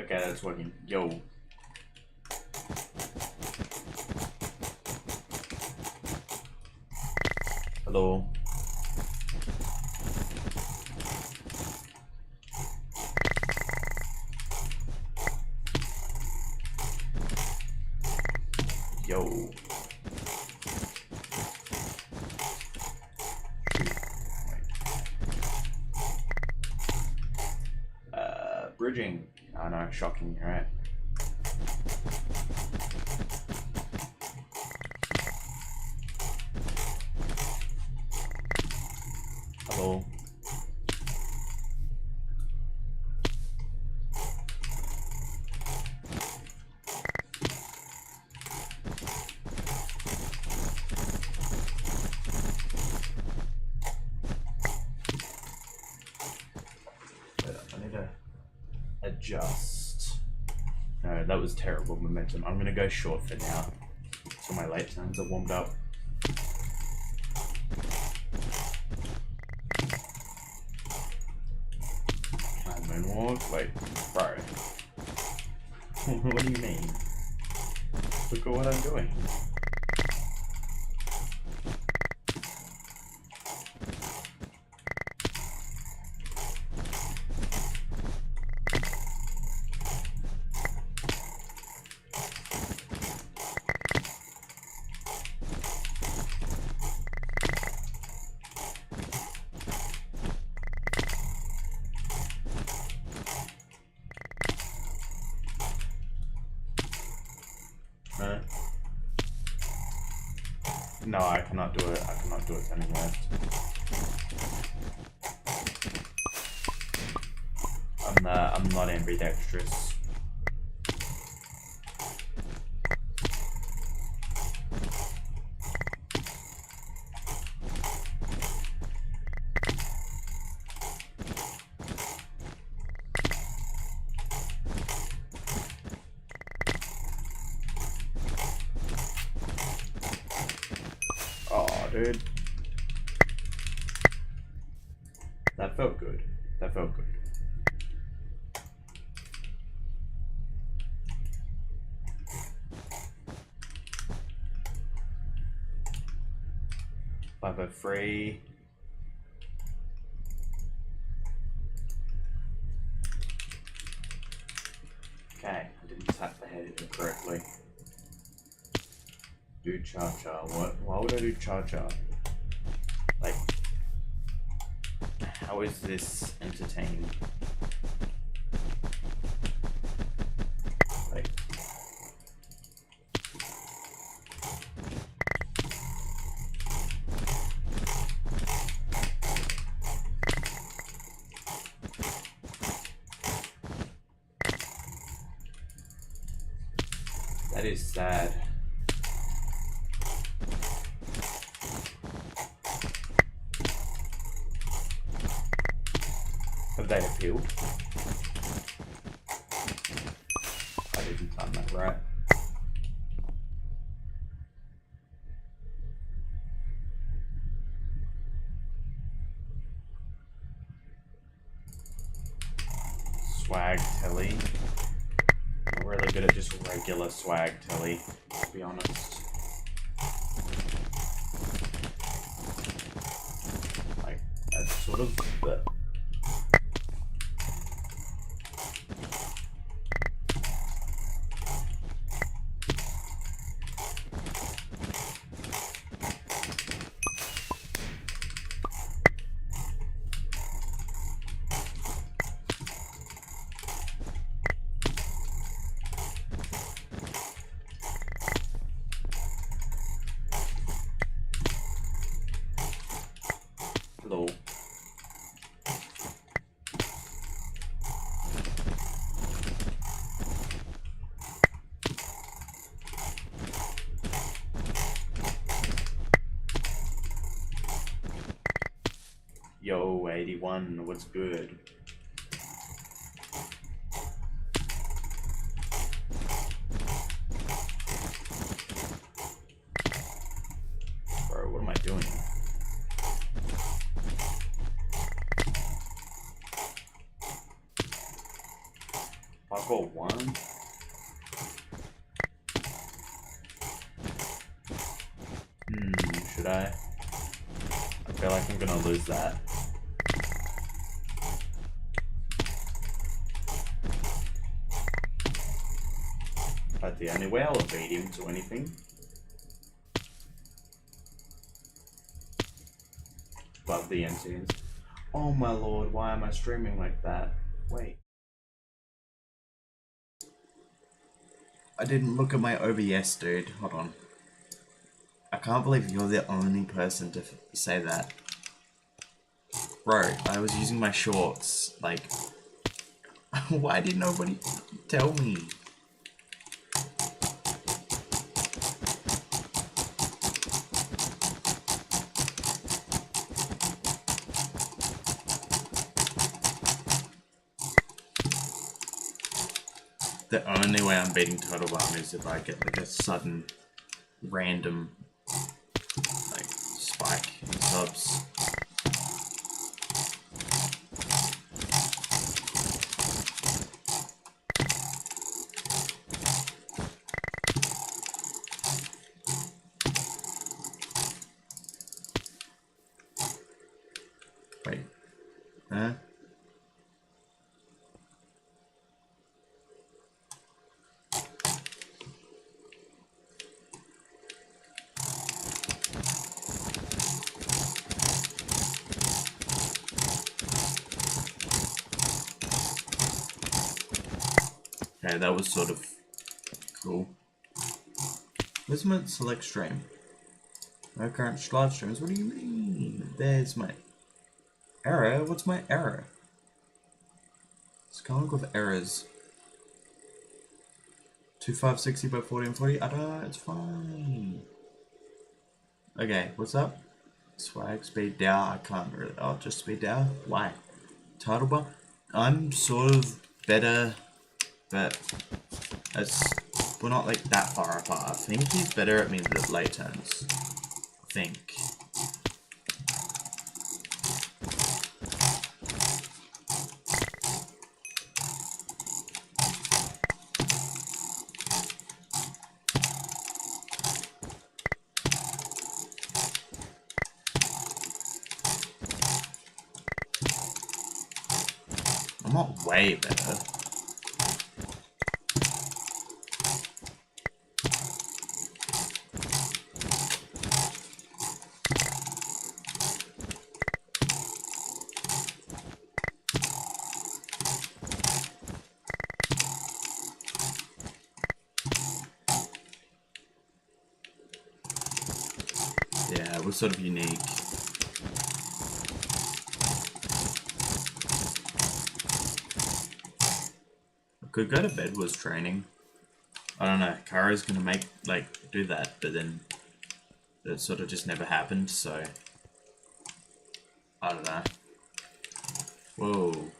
Okay, that's working. Yo. Hello. Yo. Bridging. Oh no, shocking, right? Hello. I need to adjust. No, that was terrible momentum. I'm gonna go short for now. So my late turns are warmed up. Can I moonwalk? Wait, bro. What do you mean? Look at what I'm doing. No, I cannot do it. I cannot do it turning left. I'm not ambidextrous. Oh, dude. That felt good. That felt good. Free. Okay, I didn't tap the head incorrectly. Do cha-cha. What? Why would I do cha-cha? Like, how is this entertaining? Like, that is sad. Have they appealed? I didn't time that right. Swag Telly. I'm really good at just regular swag Telly, to be honest. Like, that's sort of the... Hello. Yo, 81, what's good? Bro, what am I doing? I've got one. Should I? I feel like I'm gonna lose that. But the only way I'll beat him to anything. Love the empties. Oh my lord, why am I streaming like that? Wait. I didn't look at my OBS, dude. Hold on. I can't believe you're the only person to say that. Bro, I was using my shorts. Like, why did nobody tell me? The only way I'm beating Total Bomb is if I get like a sudden, random, like, spike in subs. Wait. Huh? Okay, that was sort of cool. Where's my select stream? No current live streams? What do you mean? There's my error? What's my error? It's coming up with errors. 2560 by 40 and 40? It's fine. Okay, what's up? Swag, speed down. I can't really. Oh, just speed down? Why? Title bar? I'm sort of better, but we're not like that far apart. I think he's better at me the late turns. I think. I'm not way better. Yeah, it was sort of unique. Could go to bed was training. I don't know. Kara's gonna do that, but then it sort of just never happened, so I don't know. Whoa.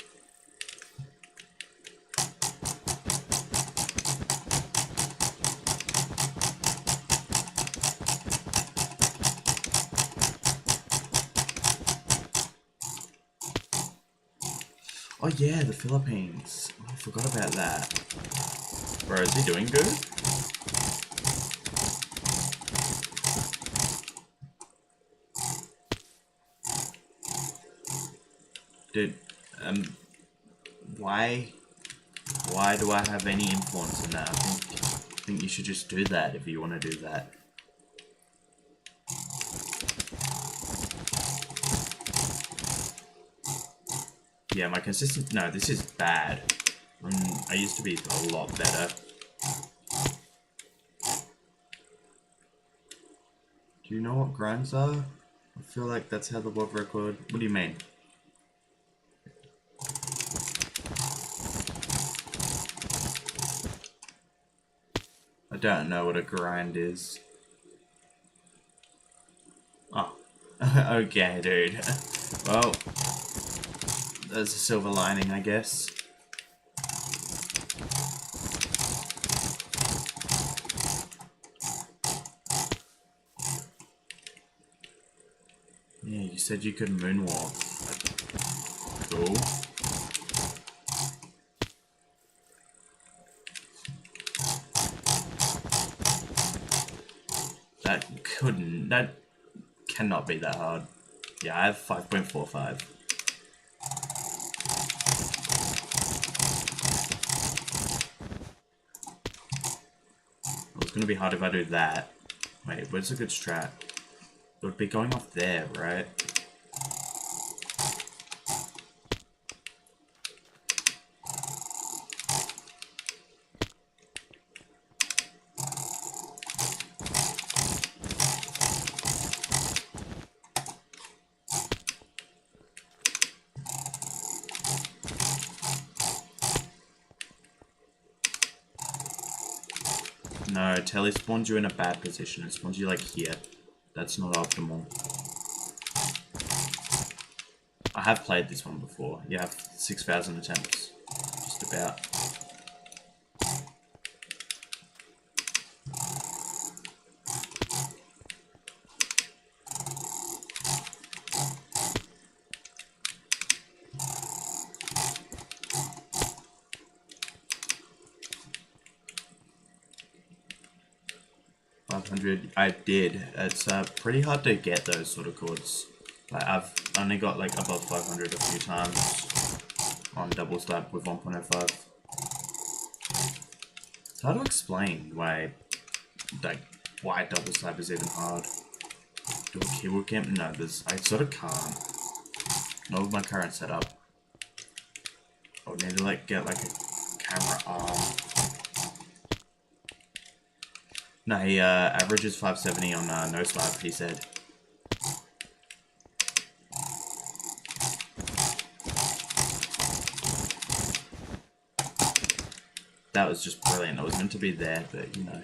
Oh yeah, the Philippines. Oh, I forgot about that. Bro, is he doing good? Dude, why do I have any influence in that? I think you should just do that if you want to do that. Yeah, my consistent... No, this is bad. I used to be a lot better. Do you know what grinds are? I feel like that's how the world record... What do you mean? I don't know what a grind is. Oh. Okay, dude. Well... There's a silver lining, I guess. Yeah, you said you could moonwalk. Cool. That cannot be that hard. Yeah, I have 5.45. It's gonna be hard if I do that. Wait, where's a good strat? It would be going off there, right? No, Telly spawns you in a bad position. It spawns you like here. That's not optimal. I have played this one before. You have 6,000 attempts. Just about. I did. It's pretty hard to get those sort of chords. Like, I've only got like above 500 a few times on double slab with 1.05. It's hard to explain why double slab is even hard. Do a keyboard camp? No, I sort of can't. Not with my current setup. I would need to like get like a camera arm. No, he averages 570 on no slab, he said. That was just brilliant. It was meant to be there, but you know.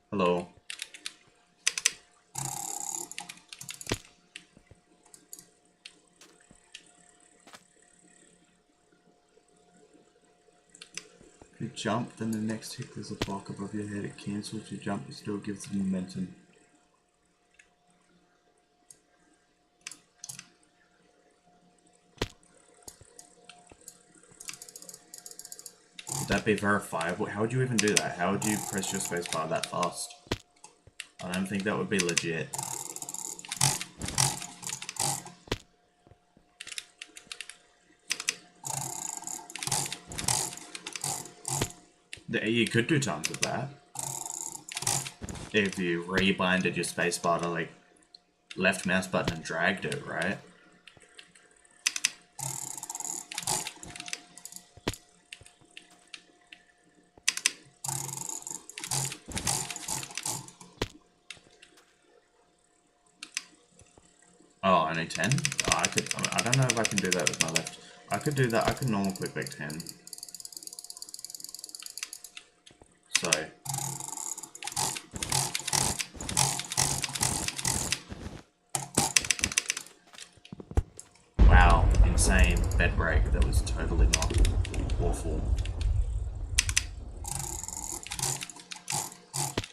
Hello. If you jump, then the next hit there's a block above your head. It cancels your jump, but still gives it momentum. Would that be verifiable? How would you even do that? How would you press your spacebar that fast? I don't think that would be legit. You could do tons of that. If you rebinded your spacebar to like left mouse button and dragged it, right? Oh, only 10? Oh, I don't know if I can do that with my left. I could do that, I could normal click like 10. So. Wow, insane bed break. That was totally not awful.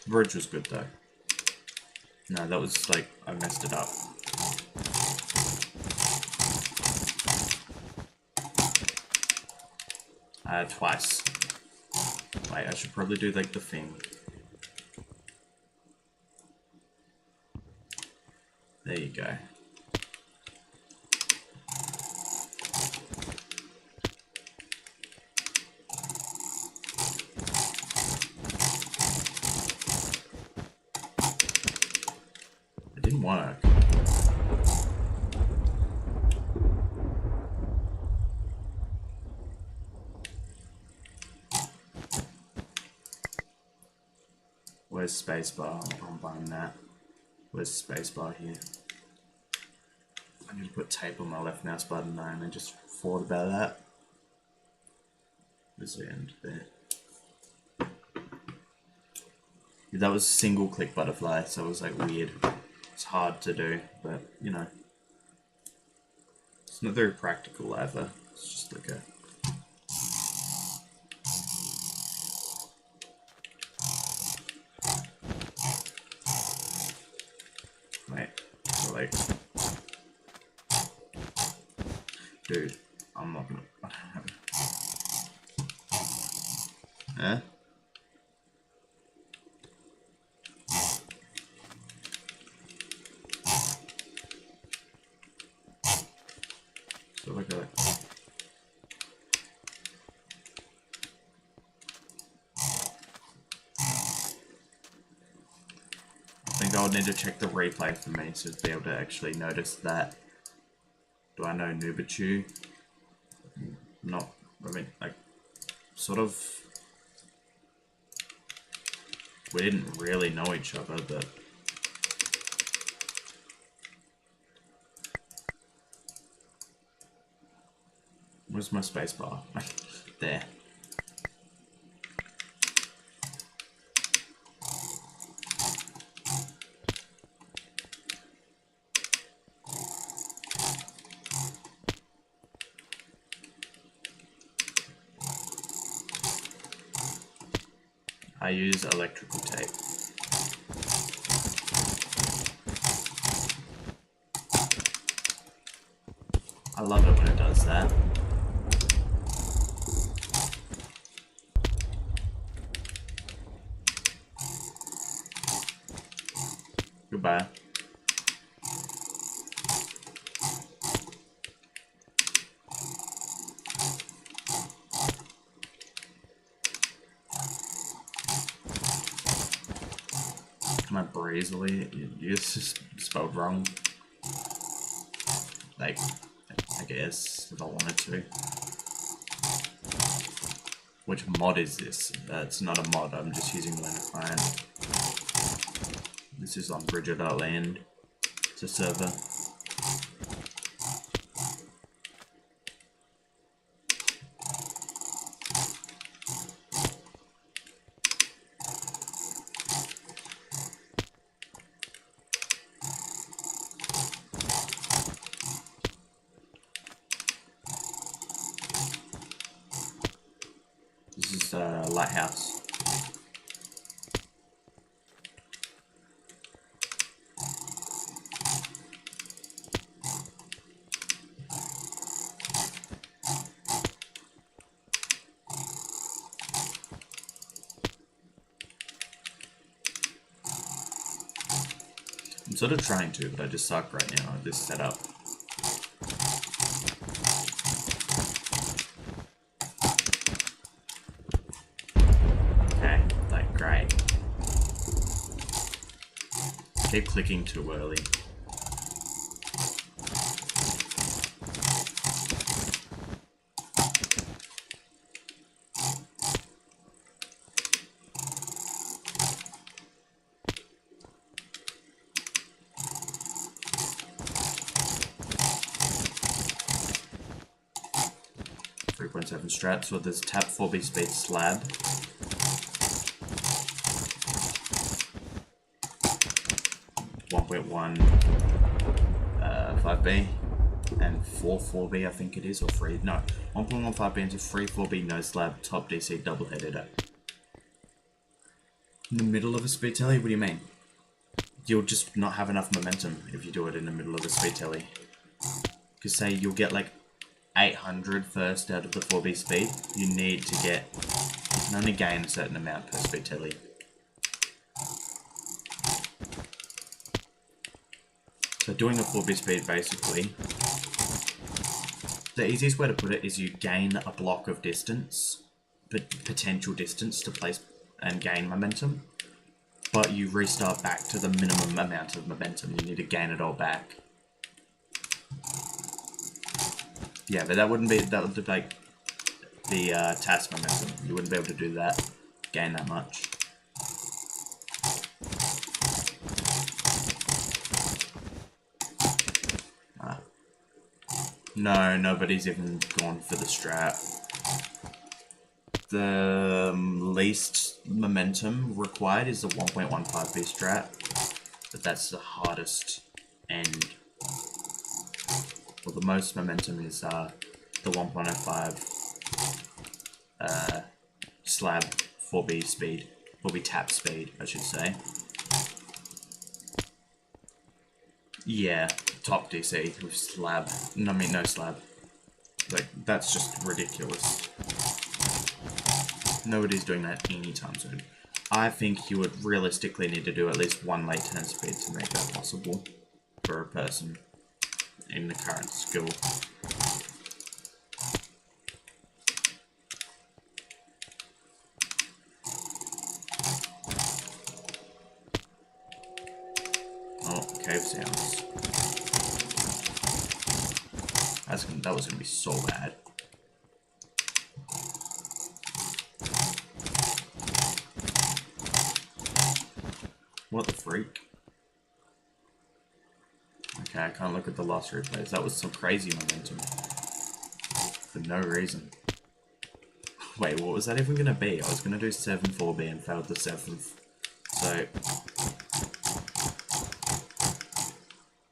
Bridge was good though. No, that was like, I messed it up. Twice. Wait, I should probably do like the thing. There you go. It didn't work. Where's spacebar? I'm buying that. Where's spacebar here? I need to put tape on my left mouse button now and I just thought about that. Where's the end there? Yeah, that was single click butterfly, so it was like weird. It's hard to do, but you know. It's not very practical either. It's just like a... Wait, so like... Dude, I'm not gonna... Eh? So like a... I think I would need to check the replay for me to be able to actually notice that. Do I know Nubichu? Not, I mean, like, sort of... We didn't really know each other, but... Where's my spacebar? There. I use electrical tape. I love it when it does that. Goodbye. Can I breezily? You just spelled wrong. Like, I guess, if I wanted to. Which mod is this? It's not a mod, I'm just using Linux client. This is on Bridger.land. It's a server. This is a lighthouse. I'm sort of trying to, but I just suck right now at this setup. Okay, like, great. Keep clicking too early. 3.7 strats with this tap 4B speed slab. .1 5B and 4B I think it is, or 3, no, 1.15B into 4B no slab top DC double editor. In the middle of a speed telly? What do you mean? You'll just not have enough momentum if you do it in the middle of a speed telly. Because say you'll get like 800 first out of the 4B speed, you need to get, you can only gain a certain amount per speed telly. So doing a 4B speed basically, the easiest way to put it is you gain a block of distance, potential distance to place and gain momentum, but you restart back to the minimum amount of momentum. You need to gain it all back. Yeah, but that would be like the task momentum. You wouldn't be able to do that, gain that much. No, nobody's even gone for the strat. The least momentum required is the 1.15B strat, but that's the hardest end. Well, the most momentum is the 1.05 slab 4B speed, 4B tap speed, I should say. Yeah, top DC with slab. No, I mean no slab. Like, that's just ridiculous. Nobody's doing that anytime soon. I think you would realistically need to do at least one late turn speed to make that possible for a person in the current skill. Oh, cave sounds. That was gonna be so bad. What the freak? Okay, I can't look at the lost replays. That was some crazy momentum. For no reason. Wait, what was that even gonna be? I was gonna do 7-4B and failed the 7th. So...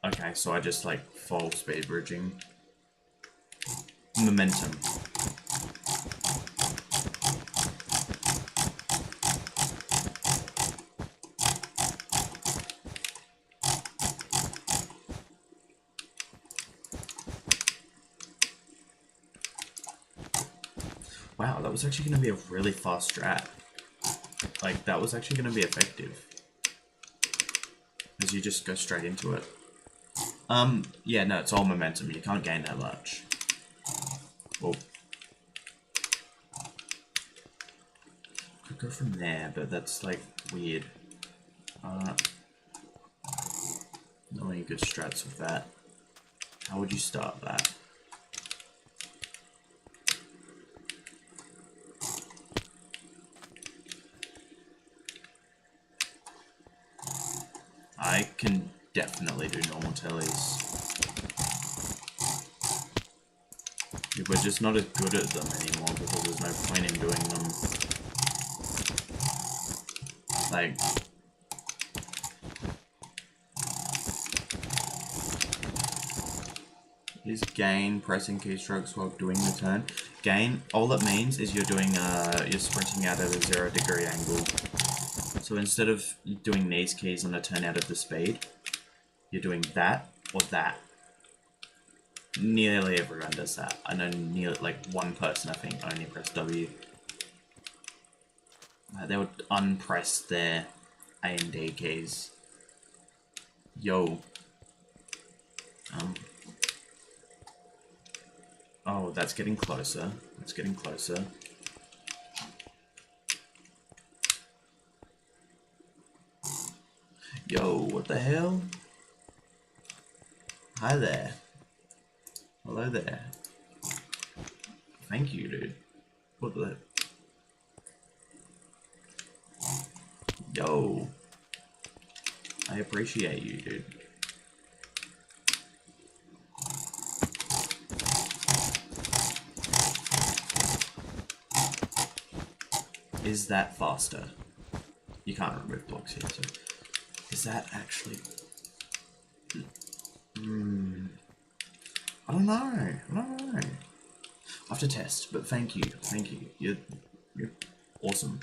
Okay, so I just like full speed bridging. Momentum. Wow, that was actually going to be a really fast strat. Like, that was actually going to be effective. Because you just go straight into it. Yeah, no, it's all momentum. You can't gain that much. Well, could go from there, but that's, like, weird. Not any good strats with that. How would you start that? I can definitely do normal Tellys. We're just not as good at them anymore because there's no point in doing them. Like... Is gain pressing keystrokes while doing the turn? Gain, all it means is you're doing, you're sprinting out at a 0-degree angle. So instead of doing these keys on a turn out of the speed, you're doing that or that. Nearly everyone does that. I know nearly, like, one person, I think, only pressed W. They would unpress their A and D keys. Yo. Oh, that's getting closer. That's getting closer. Yo, what the hell? Hi there. Hello there. Thank you, dude. What the... Yo. I appreciate you, dude. Is that faster? You can't remove blocks here, so... Is that actually... I don't know. I don't know. I have to test, but thank you. Thank you. You're awesome.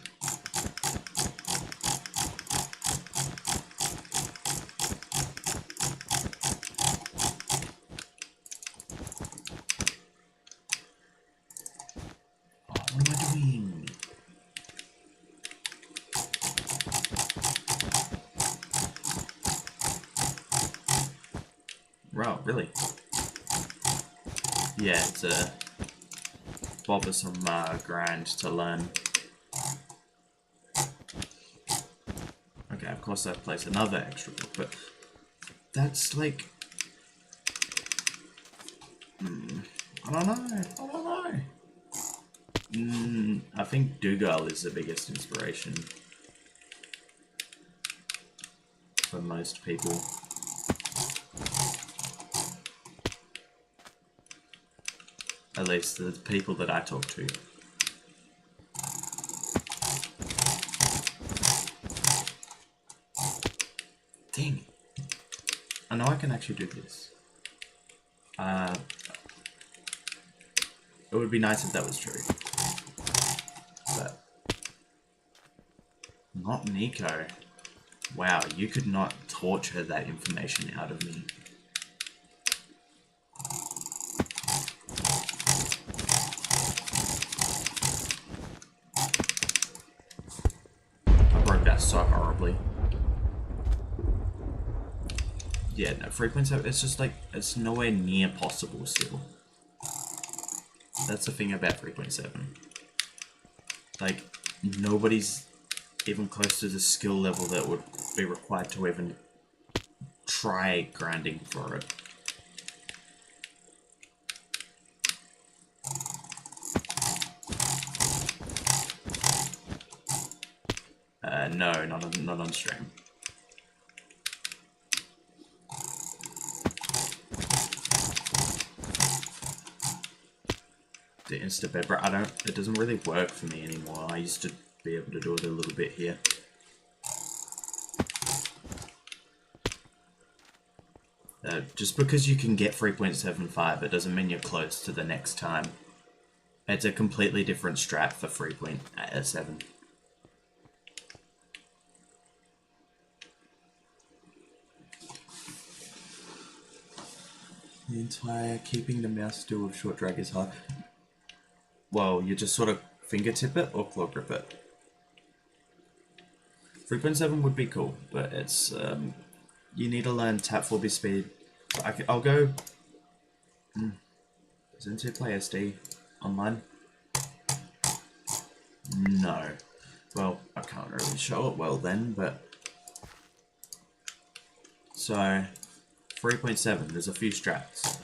Oh, what am I doing? Wow, really? Yeah, it's a bothersome grind to learn. Okay, of course I've placed another extra block, but that's like... I don't know. I think Dougal is the biggest inspiration for most people. At least the people that I talk to. Dang. I know I can actually do this. It would be nice if that was true. But... Not Nico. Wow, you could not torture that information out of me. probably. Yeah, no, 3.7, it's just like, it's nowhere near possible still. That's the thing about 3.7. Like, nobody's even close to the skill level that would be required to even try grinding for it. No, not on stream. The insta bed, but it doesn't really work for me anymore. I used to be able to do it a little bit here. Just because you can get 3.75, it doesn't mean you're close to the next time. It's a completely different strat for 3.7. The entire keeping the mouse still with short drag is hard. Well, you just sort of fingertip it or claw grip it. 3.7 would be cool, but it's you need to learn tap 4B speed. I'll go. Does N2 play SD online? No. Well, I can't really show it well then, but so 3.7. There's a few strats.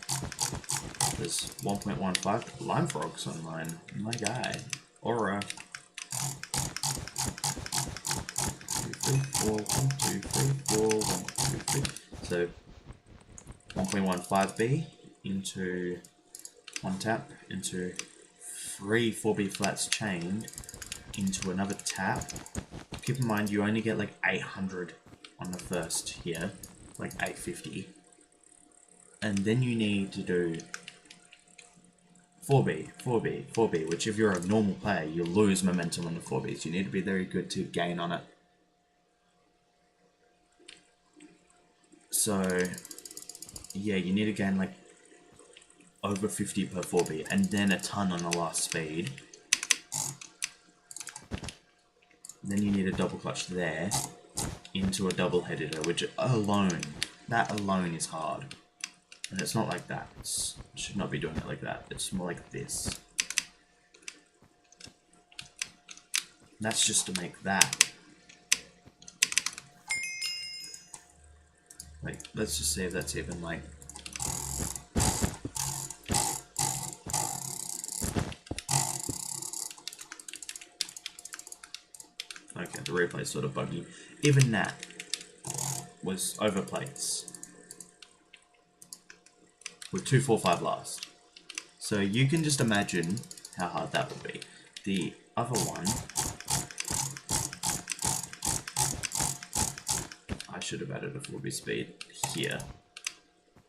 There's 1.15 Lime Frogs online. My guy. Aura. 2, 3, 4, 1, 2, 3, 4, 1, 2, 3. So 1.15B into one tap into 3 4B flats chained into another tap. Keep in mind you only get like 800 on the first here, like 850. And then you need to do 4B, 4B, 4B, which if you're a normal player, you lose momentum on the 4Bs. You need to be very good to gain on it. So, yeah, you need to gain like over 50 per 4B, and then a ton on the last speed. Then you need a double clutch there into a double head hitter, which that alone is hard. And it's not like that. It should not be doing it like that. It's more like this. That's just to make that. Like, let's just see if that's even like. Okay, the replay's sort of buggy. Even that was over plates with 245 last. So you can just imagine how hard that would be. The other one, I should have added a 4B speed here.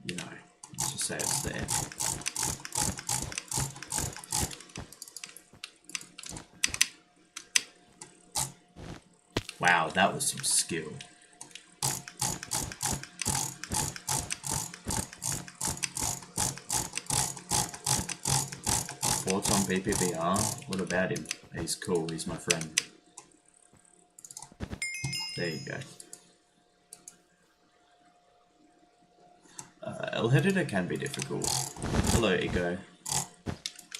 You know, let's just say it's there. Wow, that was some skill. Thoughts on PPBR? What about him? He's cool, he's my friend. There you go. L-headed can be difficult. Hello, Ego.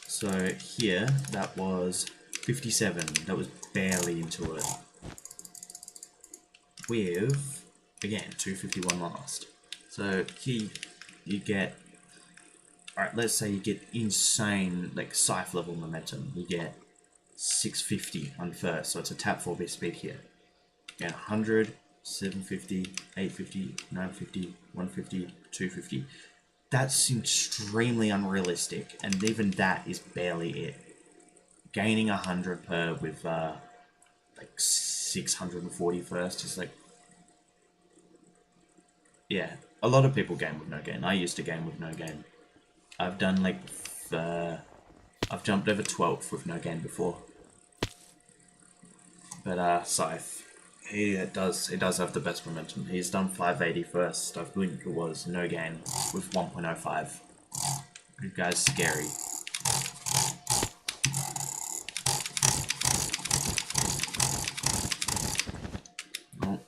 So here, that was 57. That was barely into it. With, again, 251 last. So here you get, alright, let's say you get insane, like, scythe level momentum. You get 650 on first, so it's a tap 4B speed here. Again, 100, 750, 850, 950, 150, 250. That's extremely unrealistic, and even that is barely it. Gaining 100 per with, like, 640 first is like... Yeah, a lot of people game with no gain. I used to game with no gain. I've done, like, I've jumped over 12th with no gain before. But, Scythe, he does have the best momentum. He's done 580 first, I think it was, no gain, with 1.05. Good guy's scary. Oh,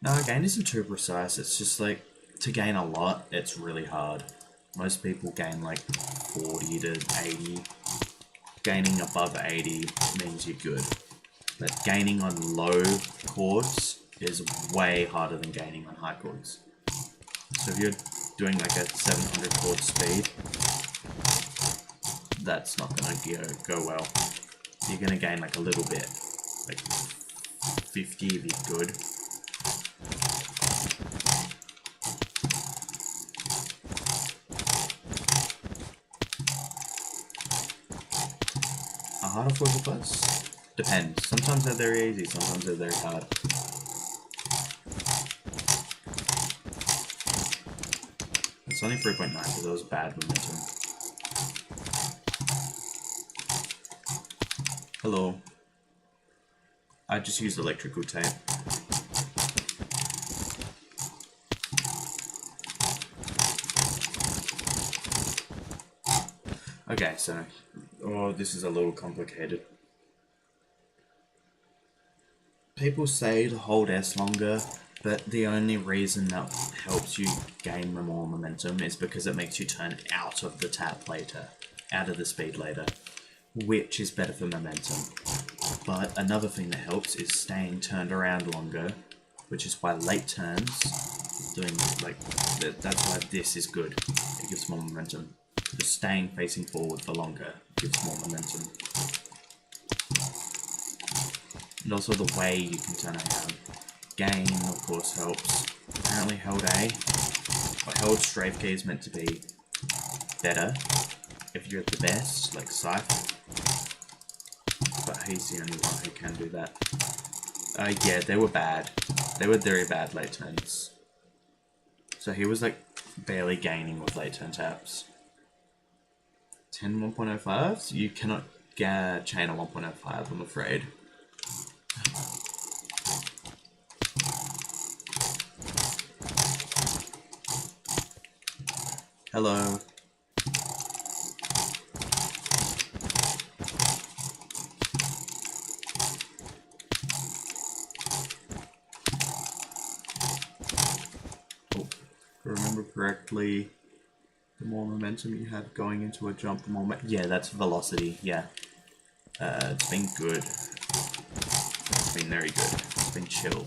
No, gain isn't too precise. It's just like, to gain a lot, it's really hard. Most people gain like 40 to 80. Gaining above 80 means you're good. But gaining on low chords is way harder than gaining on high chords. So if you're doing like a 700 chord speed, that's not going to go well. You're going to gain like a little bit, like 50 if you're good. Are harder chords or close? Depends. Sometimes they're very easy, sometimes they're very hard. It's only 3.9 because it was bad momentum. Hello. I just used electrical tape. Okay, so... oh, this is a little complicated. People say to hold S longer, but the only reason that helps you gain more momentum is because it makes you turn out of the tap later, out of the speed later, which is better for momentum. But another thing that helps is staying turned around longer, which is why late turns, doing like, that's why this is good. It gives more momentum. Just staying facing forward for longer gives more momentum. And also the way you can turn around. Gain, of course, helps. Apparently held A, or held strafe key is meant to be better if you're at the best, like Scythe. But he's the only one who can do that. Yeah, they were bad. They were very bad late turns. So he was like barely gaining with late turn taps. 10 1.05s? You cannot chain a 1.05, I'm afraid. Hello. Oh, if I remember correctly, the more momentum you have going into a jump, the more... yeah, that's velocity, yeah. It's been good. It's been very good. It's been chill.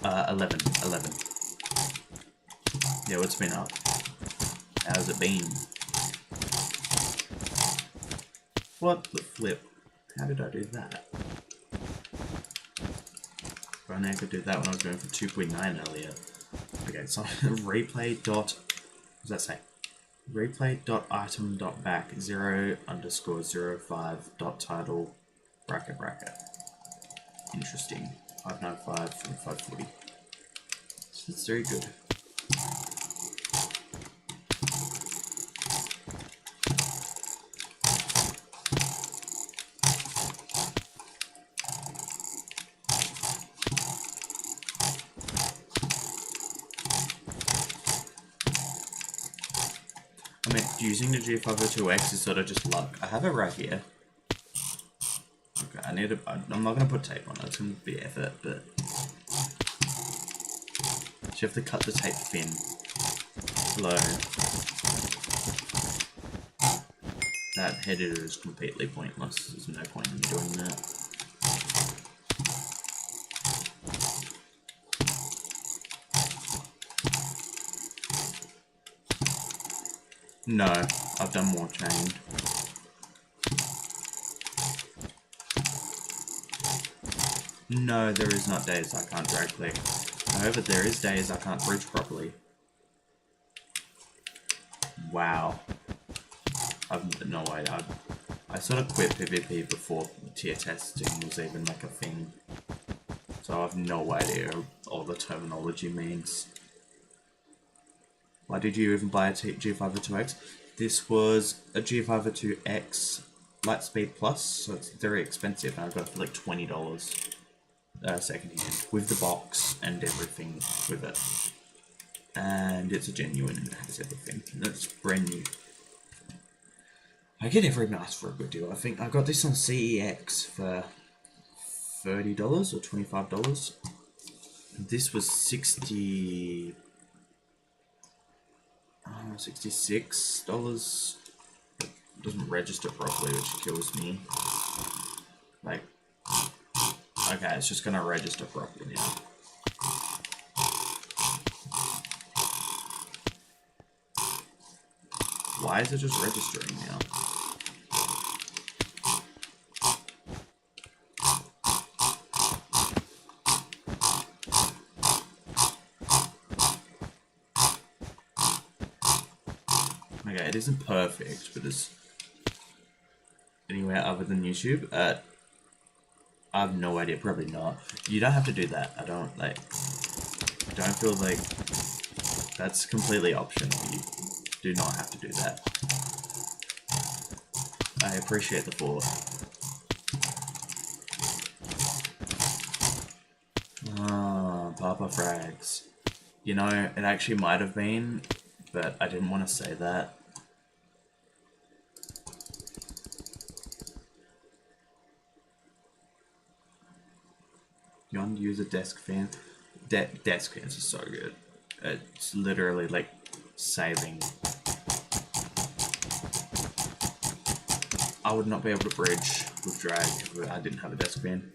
Uh, 11. Yeah, what's been up? How's it been? What the flip? How did I do that? I only could do that when I was going for 2.9 earlier. Okay, so replay dot... what does that say? Replay dot item dot back 0_05 dot title bracket. Interesting. 595 from 540. So that's very good. I mean, using the G502X is sort of just luck. I have it right here. Okay, I need to... I'm not going to put tape on it, it's going to be effort, but... you have to cut the tape thin. Hello. That head editor is completely pointless. There's no point in doing that. No, I've done more chained. No, there is not days I can't drag click. However, there is days I can't bridge properly. Wow. I've no idea. I sort of quit PvP before tier testing was even like a thing. So I have no idea all the terminology means. Why did you even buy a G502X? This was a G502X Lightspeed Plus, so it's very expensive, and I got it for like $20 secondhand, with the box and everything with it. And it's a genuine and it has everything. And it's brand new. I get every mouse for a good deal. I think I got this on CEX for $30 or $25. This was $66. It doesn't register properly, which kills me. Like, okay, it's just gonna register properly now. Why is it just registering now? Okay, it isn't perfect, but it's anywhere other than YouTube. I have no idea, probably not. You don't have to do that. I don't feel like that's completely optional. You do not have to do that. I appreciate the thought. Ah, Papa Frags. You know, it actually might have been, but I didn't want to say that. You want to use a desk fan? Desk fans are so good. It's literally like saving. I would not be able to bridge with drag if I didn't have a desk fan.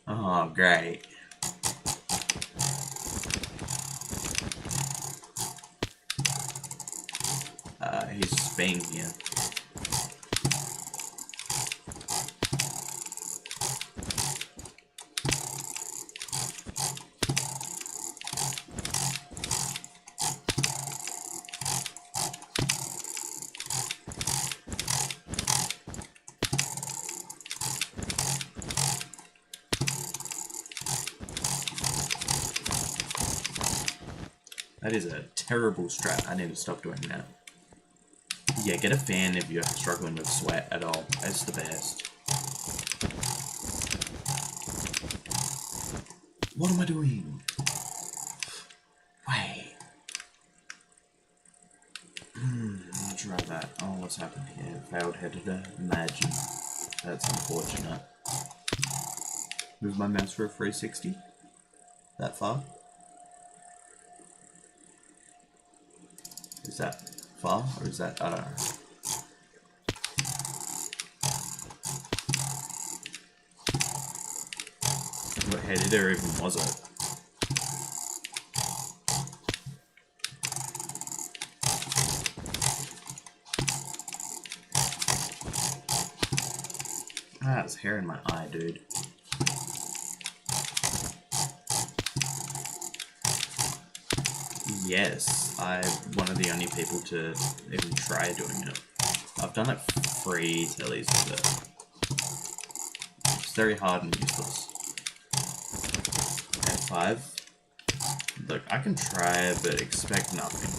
Oh, great. He's just being here. That is a terrible strat. I need to stop doing that. Yeah, get a fan if you're struggling with sweat at all. It's the best. What am I doing? Wait. I'll try that. Oh, what's happened here? Failed editor. Imagine. That's unfortunate. Move my mouse for a 360? That far? Is that far, or is that, I don't know. What editor even was it? Ah, it's hair in my eye, dude. Yes, I'm one of the only people to even try doing it. I've done like 3 Tellys with it. It's very hard and useless. F5. Look, I can try, but expect nothing.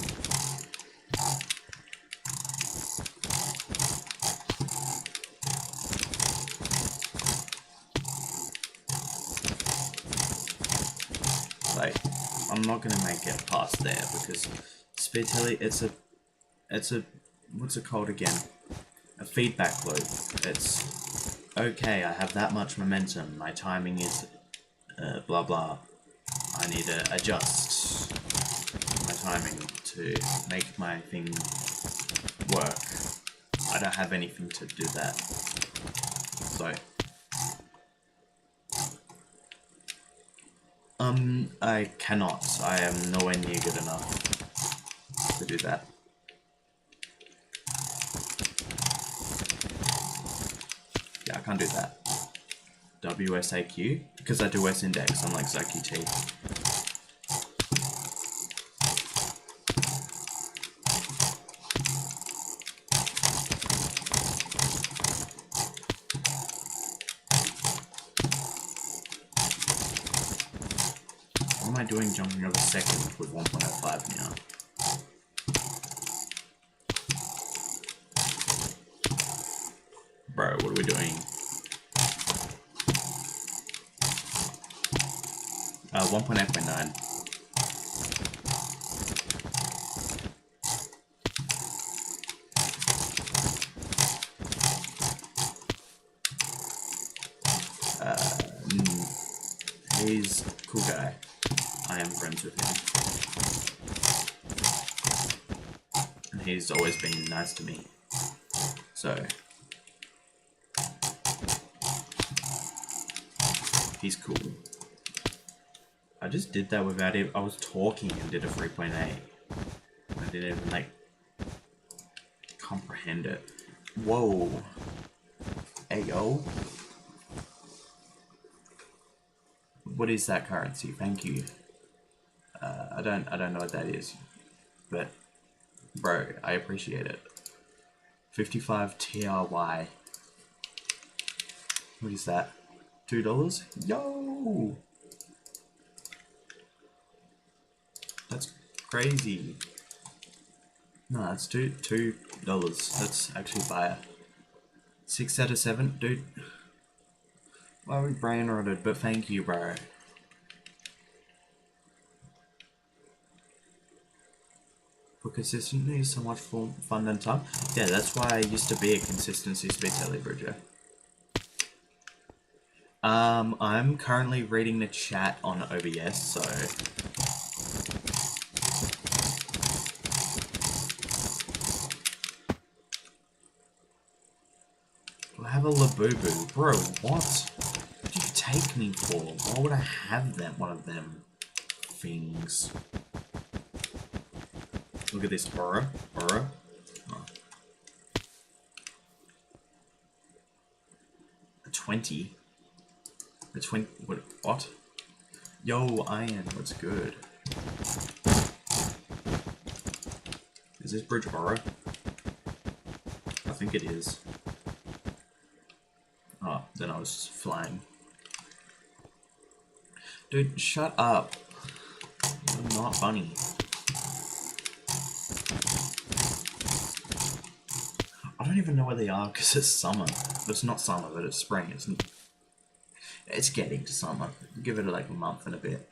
Like, I'm not gonna make it past there because speed telly, it's a what's it called again? A feedback loop. It's okay, I have that much momentum, my timing is blah blah. I need to adjust my timing to make my thing work. I don't have anything to do that. So I cannot. I am nowhere near good enough to do that. Yeah, I can't do that. WSAQ? Because I do S index, unlike ZQT. What am I doing jumping over second with 1.05 now? Bro, what are we doing? 1.8.9. He's a cool guy. I am friends with him. And he's always been nice to me. So, he's cool. I just did that without it. I was talking and did a 3.8. I didn't even, like, comprehend it. Whoa. Ayo. What is that currency? Thank you. I don't know what that is. But, bro, I appreciate it. 55 TRY. What is that? $2? Yo! That's crazy. No, that's $2. That's actually fire. 6 out of 7, dude. Why are we brain rotted? But thank you, bro. For consistency is so much fun than time. Yeah, that's why I used to be a consistency speed Telly bridger. I'm currently reading the chat on OBS, so I have a Labubu. Bro, what? What do you take me for? Why would I have that one of them things? Look at this aura. Oh. A 20? A 20? What? Yo, Iron, what's good? Is this bridge aura? I think it is. Oh, then I was flying. Dude, shut up. I'm not funny. I don't even know where they are because it's summer. But it's not summer, but it's spring. It's getting to summer. Give it like a month and a bit.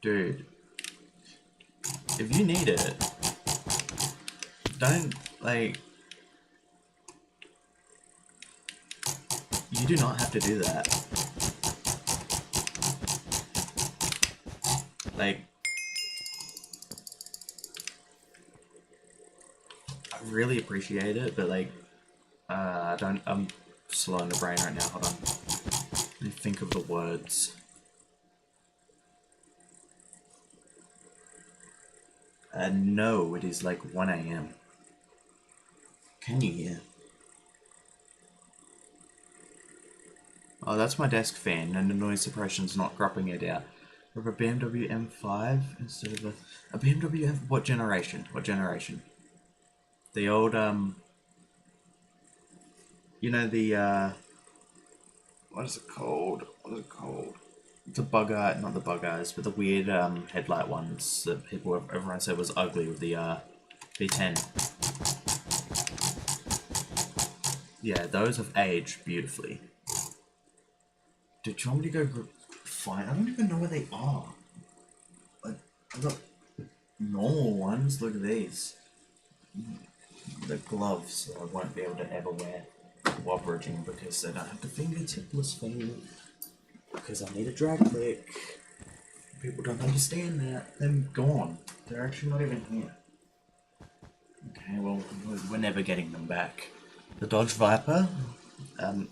Dude, if you need it, don't, like, you do not have to do that. Like, I really appreciate it, but like, I'm slow in the brain right now, hold on. Let me think of the words. No, it is like 1 AM. Can you hear? Oh, that's my desk fan, and the noise suppression's not cropping it out. We have a BMW M5 instead of a BMW M... What generation? What generation? The old, you know, the, what is it called? What is it called? The bug eye, not the bug eyes, but the weird, headlight ones that everyone said was ugly with the, V10. Yeah, those have aged beautifully. Dude, do you want me to go find? I don't even know where they are. Like, I've got normal ones. Look at these. The gloves I won't be able to ever wear while bridging because they don't have the fingertipless thing. Because I need a drag click. People don't understand that. They're gone. They're actually not even here. Okay, well, we're never getting them back. The Dodge Viper.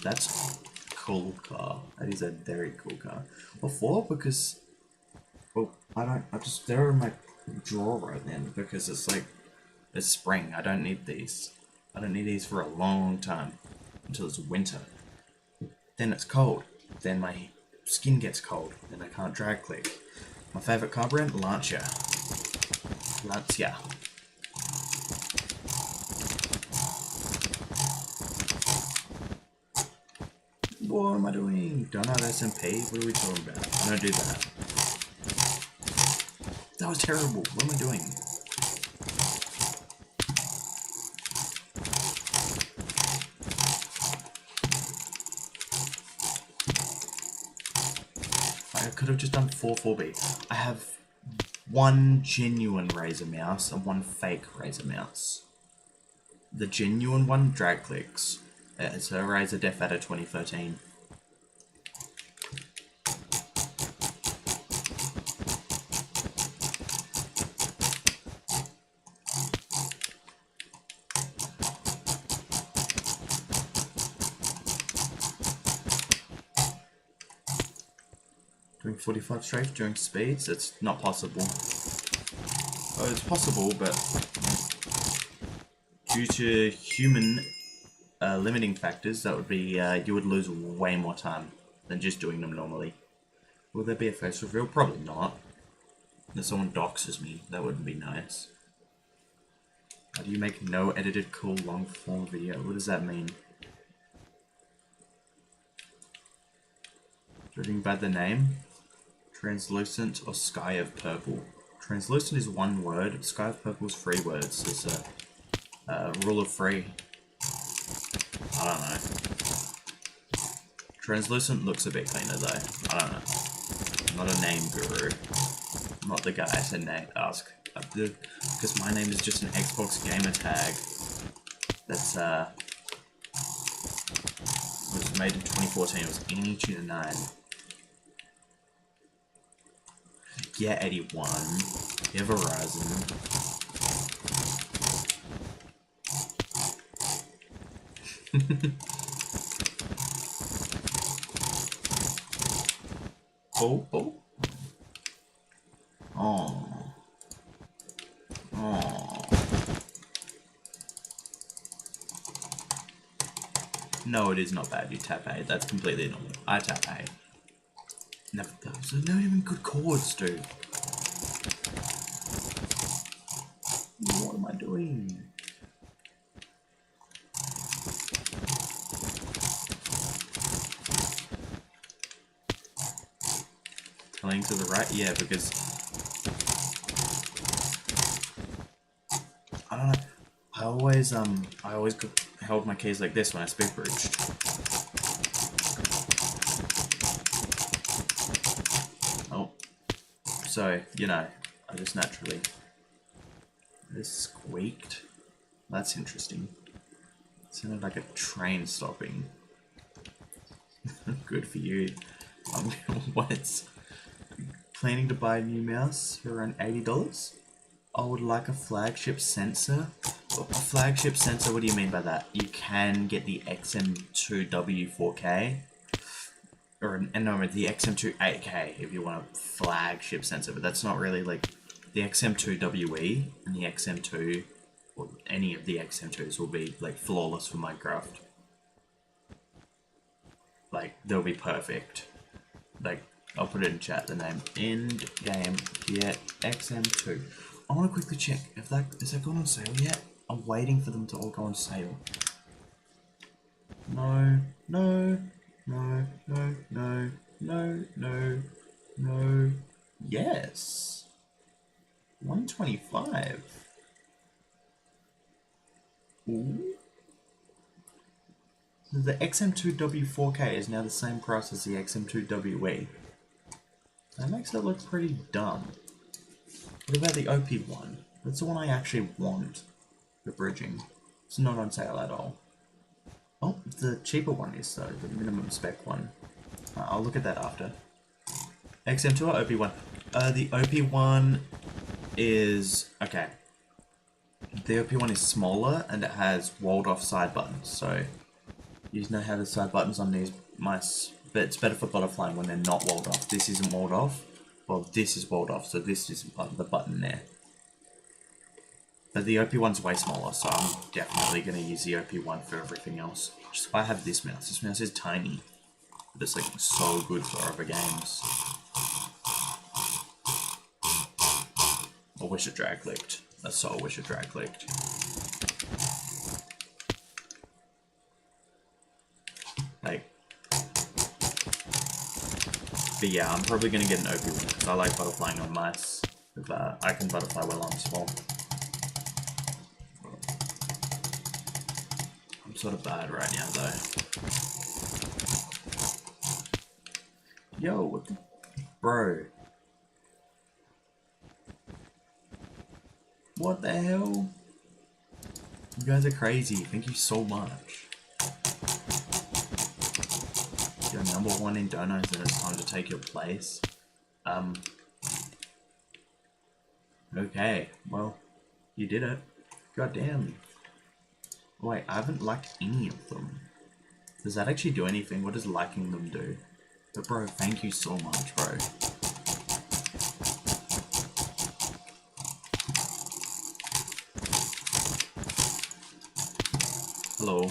That's a cool car. That is a very cool car. What for? Because, well, they're in my drawer right then because it's like, it's spring. I don't need these. I don't need these for a long time until it's winter. Then it's cold. Then my skin gets cold. Then I can't drag click. My favorite car brand, Lancia. What am I doing? Don't have SMP? What are we talking about? I don't do that. That was terrible. What am I doing? I could have just done 4-4B. I have one genuine Razer mouse and one fake Razer mouse. The genuine one, drag clicks. It's a Razor Death Adder 2013. Doing 45 strafe during speeds? It's not possible. Oh, it's possible, but due to human limiting factors, that would be you would lose way more time than just doing them normally. Will there be a face reveal? Probably not. If someone doxes me, that wouldn't be nice. How do you make no edited cool long form video? What does that mean? Judging by the name, translucent or sky of purple. Translucent is one word, sky of purple is 3 words. It's a rule of 3. I don't know. Translucent looks a bit cleaner though. I don't know. I'm not a name guru. I'm not the guy to ask. Because my name is just an Xbox gamer tag that's was made in 2014. It was Any 9. Yeah, 81. Yeah, Verizon. Oh. Oh. No, it is not bad. You tap A. That's completely normal. I tap A. Never. Those are not even good chords, dude. What am I doing? Telling to the right? Yeah, because I don't know. I always held my keys like this when I speed bridged. Oh, so you know, I just naturally. This squeaked. That's interesting. It sounded like a train stopping. Good for you. What? Planning to buy a new mouse for around $80? I would like a flagship sensor. A flagship sensor, what do you mean by that? You can get the XM2W 4K. Or no, the XM2 8K if you want a flagship sensor, but that's not really like the XM2WE and the XM2, or any of the XM2s will be like flawless for Minecraft. Like, they'll be perfect. Like, I'll put it in chat, the name. End game get XM2. I want to quickly check if is that gone on sale yet? I'm waiting for them to all go on sale. No. Yes. 125. Ooh. The XM2W 4K is now the same price as the XM2WE. That makes it look pretty dumb. What about the OP one? That's the one I actually want for bridging. It's not on sale at all. Oh, the cheaper one is though, the minimum spec one. I'll look at that after. XM2 or OP1? The OP1 is... okay. The OP1 is smaller and it has walled off side buttons, so you know how the side buttons on these mice, but it's better for butterflying when they're not walled off. This isn't walled off. Well, this is walled off, so this is the button there. But the OP1's way smaller, so I'm definitely going to use the OP1 for everything else. Just if I have this mouse. This mouse is tiny, but it's like so good for other games. I wish it drag clicked. I so wish it drag clicked. Like, but yeah, I'm probably gonna get an OP1 because I like butterflying on mice. If I can butterfly well on small. I'm sort of bad right now though. Yo, what the bro? What the hell? You guys are crazy. Thank you so much. You're number 1 in donos and it's time to take your place. Okay, well, you did it. God damn. Wait, I haven't liked any of them. Does that actually do anything? What does liking them do? But bro, thank you so much, bro. Hello.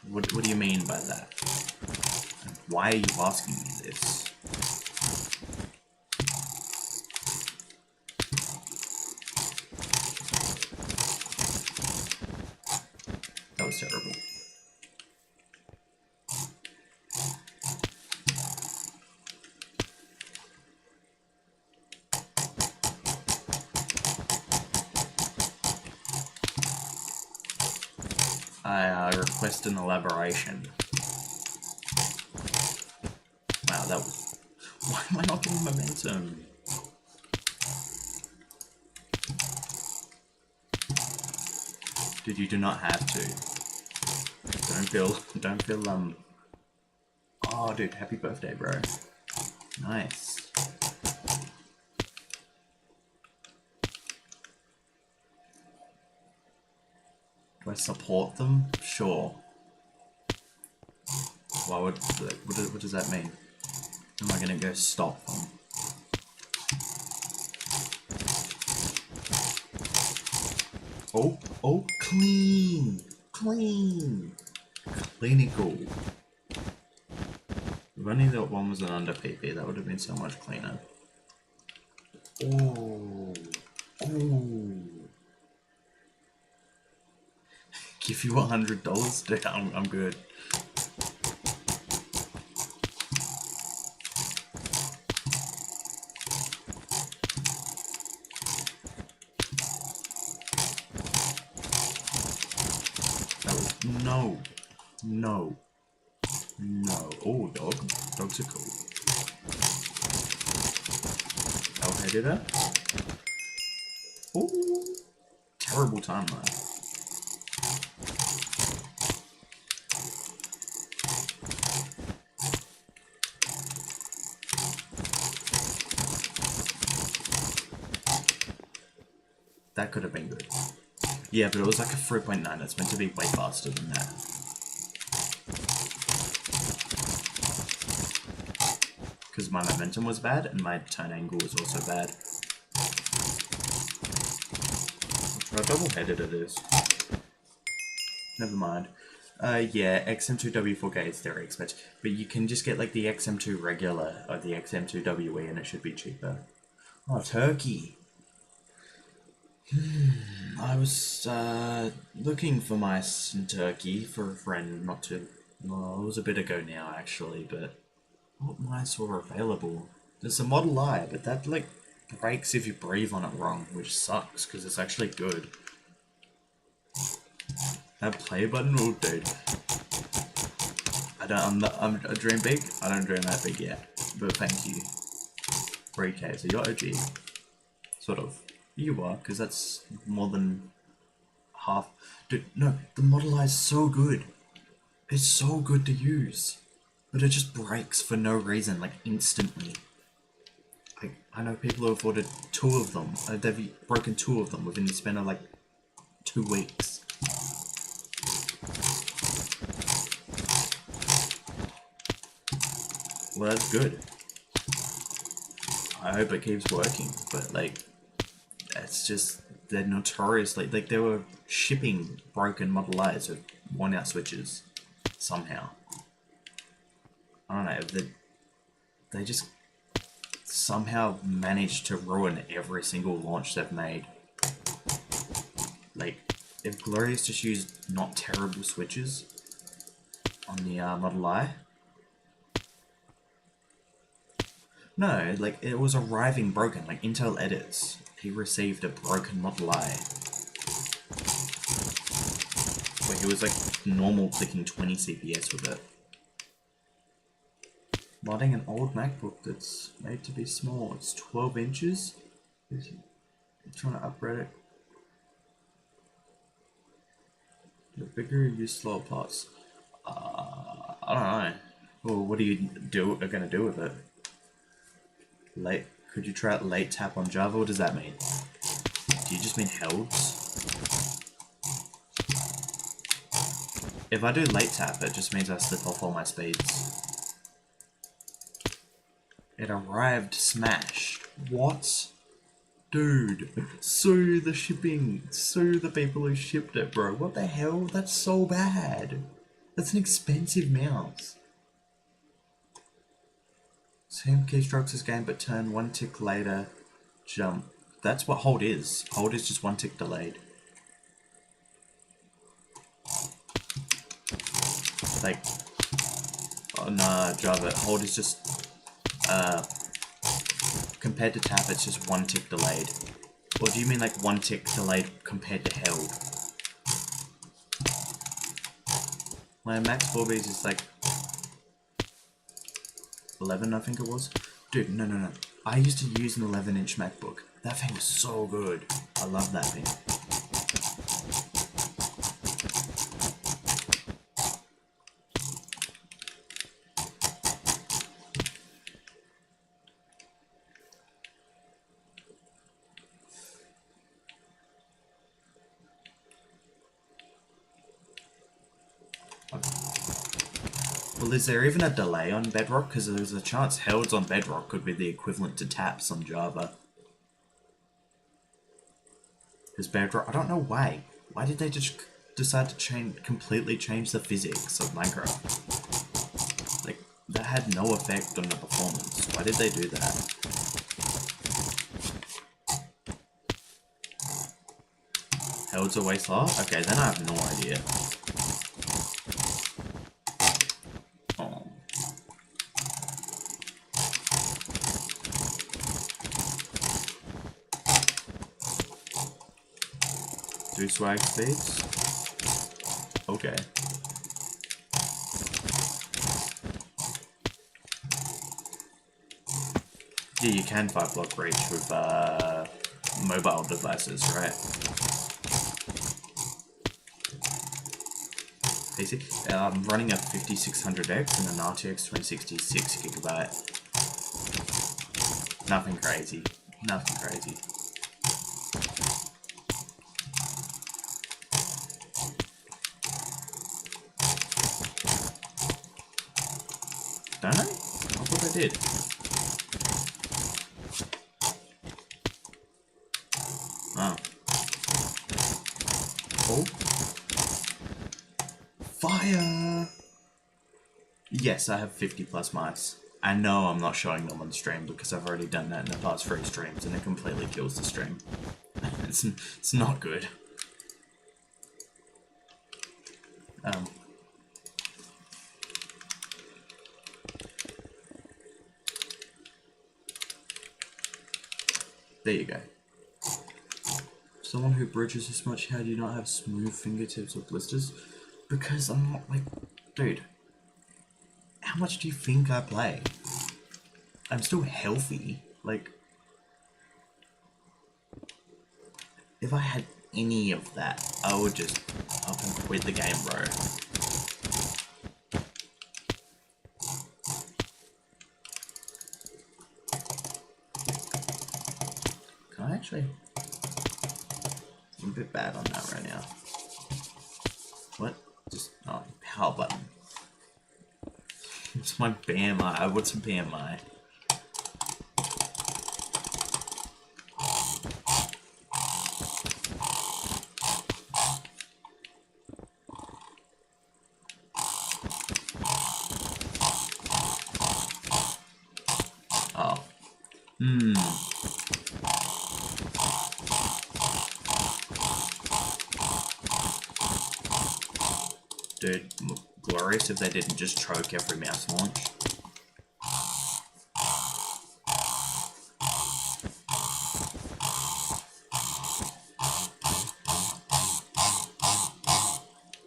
What do you mean by that? Why are you asking me this? That was terrible. I request an elaboration. Wow, that was... Why am I not getting momentum? Dude, you do not have to. Don't feel, Oh, dude, happy birthday, bro. Nice. Do I support them? Sure. Why would... What does that mean? Am I gonna go stop them? Oh, clean! Clean! Clinical. If only that one was an under PP, that would have been so much cleaner. Oh. Give you $100? Dude, I'm good. No. Oh, dog. Dogs are cool. Oh, hey, did I? Oh, terrible time, though. That could have been good. Yeah, but it was like a 3.9. It's meant to be way faster than that. Because my momentum was bad, and my turn angle was also bad. How double-headed it is. Never mind. Yeah, XM2W 4K is very expensive. But you can just get like the XM2 regular, or the XM2WE, and it should be cheaper. Oh, turkey! I was looking for mice in Turkey for a friend not too... Well, it was a bit ago now, actually, but... What mice were available? There's a Model I, but that, like, breaks if you breathe on it wrong, which sucks, because it's actually good. That play button? Oh, dude. I'm a dream big? I don't dream that big yet, but thank you. 3K, so you're OG. Sort of. You are, because that's more than half. Dude, no, the Model I is so good. It's so good to use. But it just breaks for no reason, like, instantly. Like, I know people who have ordered 2 of them. They've broken 2 of them within the span of, like, 2 weeks. Well, that's good. I hope it keeps working, but, like, it's just... They're notoriously... Like, they were shipping broken Model Is with worn-out switches. Somehow. I don't know, they just somehow managed to ruin every single launch they've made. Like, if Glorious just used not terrible switches on the Model I... No, like, it was arriving broken, like Intel edits. He received a broken Model I. Where he was like normal clicking 20 CPS with it. Modding an old MacBook that's made to be small. It's 12 inches. I'm trying to upgrade it. The bigger you use slower parts. I don't know. Well, what are you gonna do with it? Could you try out late tap on Java? What does that mean? Do you just mean helds? If I do late tap, it just means I slip off all my speeds. It arrived smashed. What? Dude, sue the shipping. Sue the people who shipped it, bro. What the hell? That's so bad. That's an expensive mouse. Same keystrokes as game, but turn one tick later. Jump. That's what hold is. Hold is just one tick delayed. Like, oh nah, Java. Hold is just, compared to tap, it's just one tick delayed. Or do you mean like one tick delayed compared to held? My max 4Bs is like 11, I think it was. Dude, no. I used to use an 11-inch MacBook. That thing was so good. I love that thing. Well, is there even a delay on Bedrock? Because there's a chance helds on Bedrock could be the equivalent to taps on Java. Because Bedrock, I don't know why. Why did they just decide to completely change the physics of Minecraft? Like, that had no effect on the performance. Why did they do that? Helds are way slower? Okay, then I have no idea. Do swag speeds? Okay. Yeah, you can 5-block reach with mobile devices, right? PC. I'm running a 5600X and an RTX 2060 6GB. Nothing crazy. Nothing crazy. Don't I? I thought I did. Oh. Oh. Fire! Yes, I have 50 plus mice. I know I'm not showing them on stream because I've already done that in the past 3 streams and it completely kills the stream. It's not good. There you go. Someone who bridges this much, how do you not have smooth fingertips or blisters? Because I'm not like, dude, how much do you think I play? I'm still healthy. Like, if I had any of that, I would just up and quit the game, bro. Can I actually? I'm a bit bad on that right now. What? Just, oh, power button. It's my BMI. What's a BMI? Oh. Dude, glorious if they didn't just choke every mouse launch.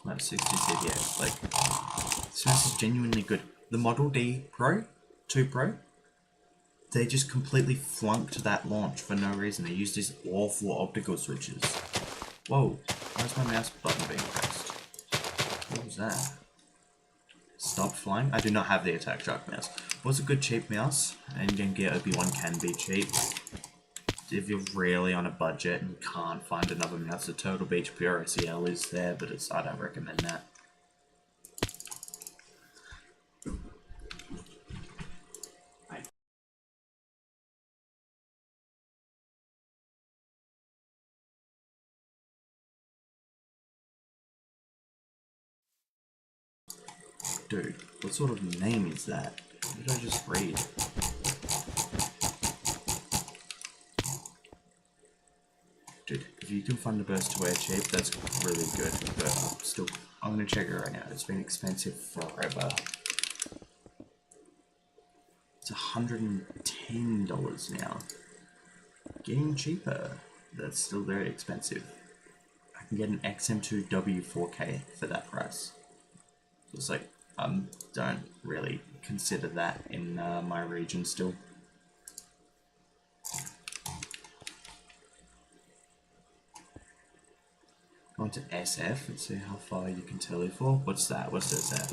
That's 60 CPS. Like, this mouse is genuinely good. The Model D Pro, 2 Pro, they just completely flunked that launch for no reason. They used these awful optical switches. Whoa, why's my mouse button being pressed? What was that? Stop flying? I do not have the Attack Shark mouse. What's a good cheap mouse? And you can get Obi-Wan can be cheap. If you're really on a budget and you can't find another mouse, the Turtle Beach Pure SEL is there, but I don't recommend that. Dude, what sort of name is that? What did I just read? Dude, if you can find a burst to wear cheap, that's really good. But still, I'm gonna check it right now. It's been expensive forever. It's $110 now. Getting cheaper. That's still very expensive. I can get an XM2 W4K for that price. It's like, don't really consider that in my region still. Go on to SF and see how far you can Telly for. What's that? What's SF?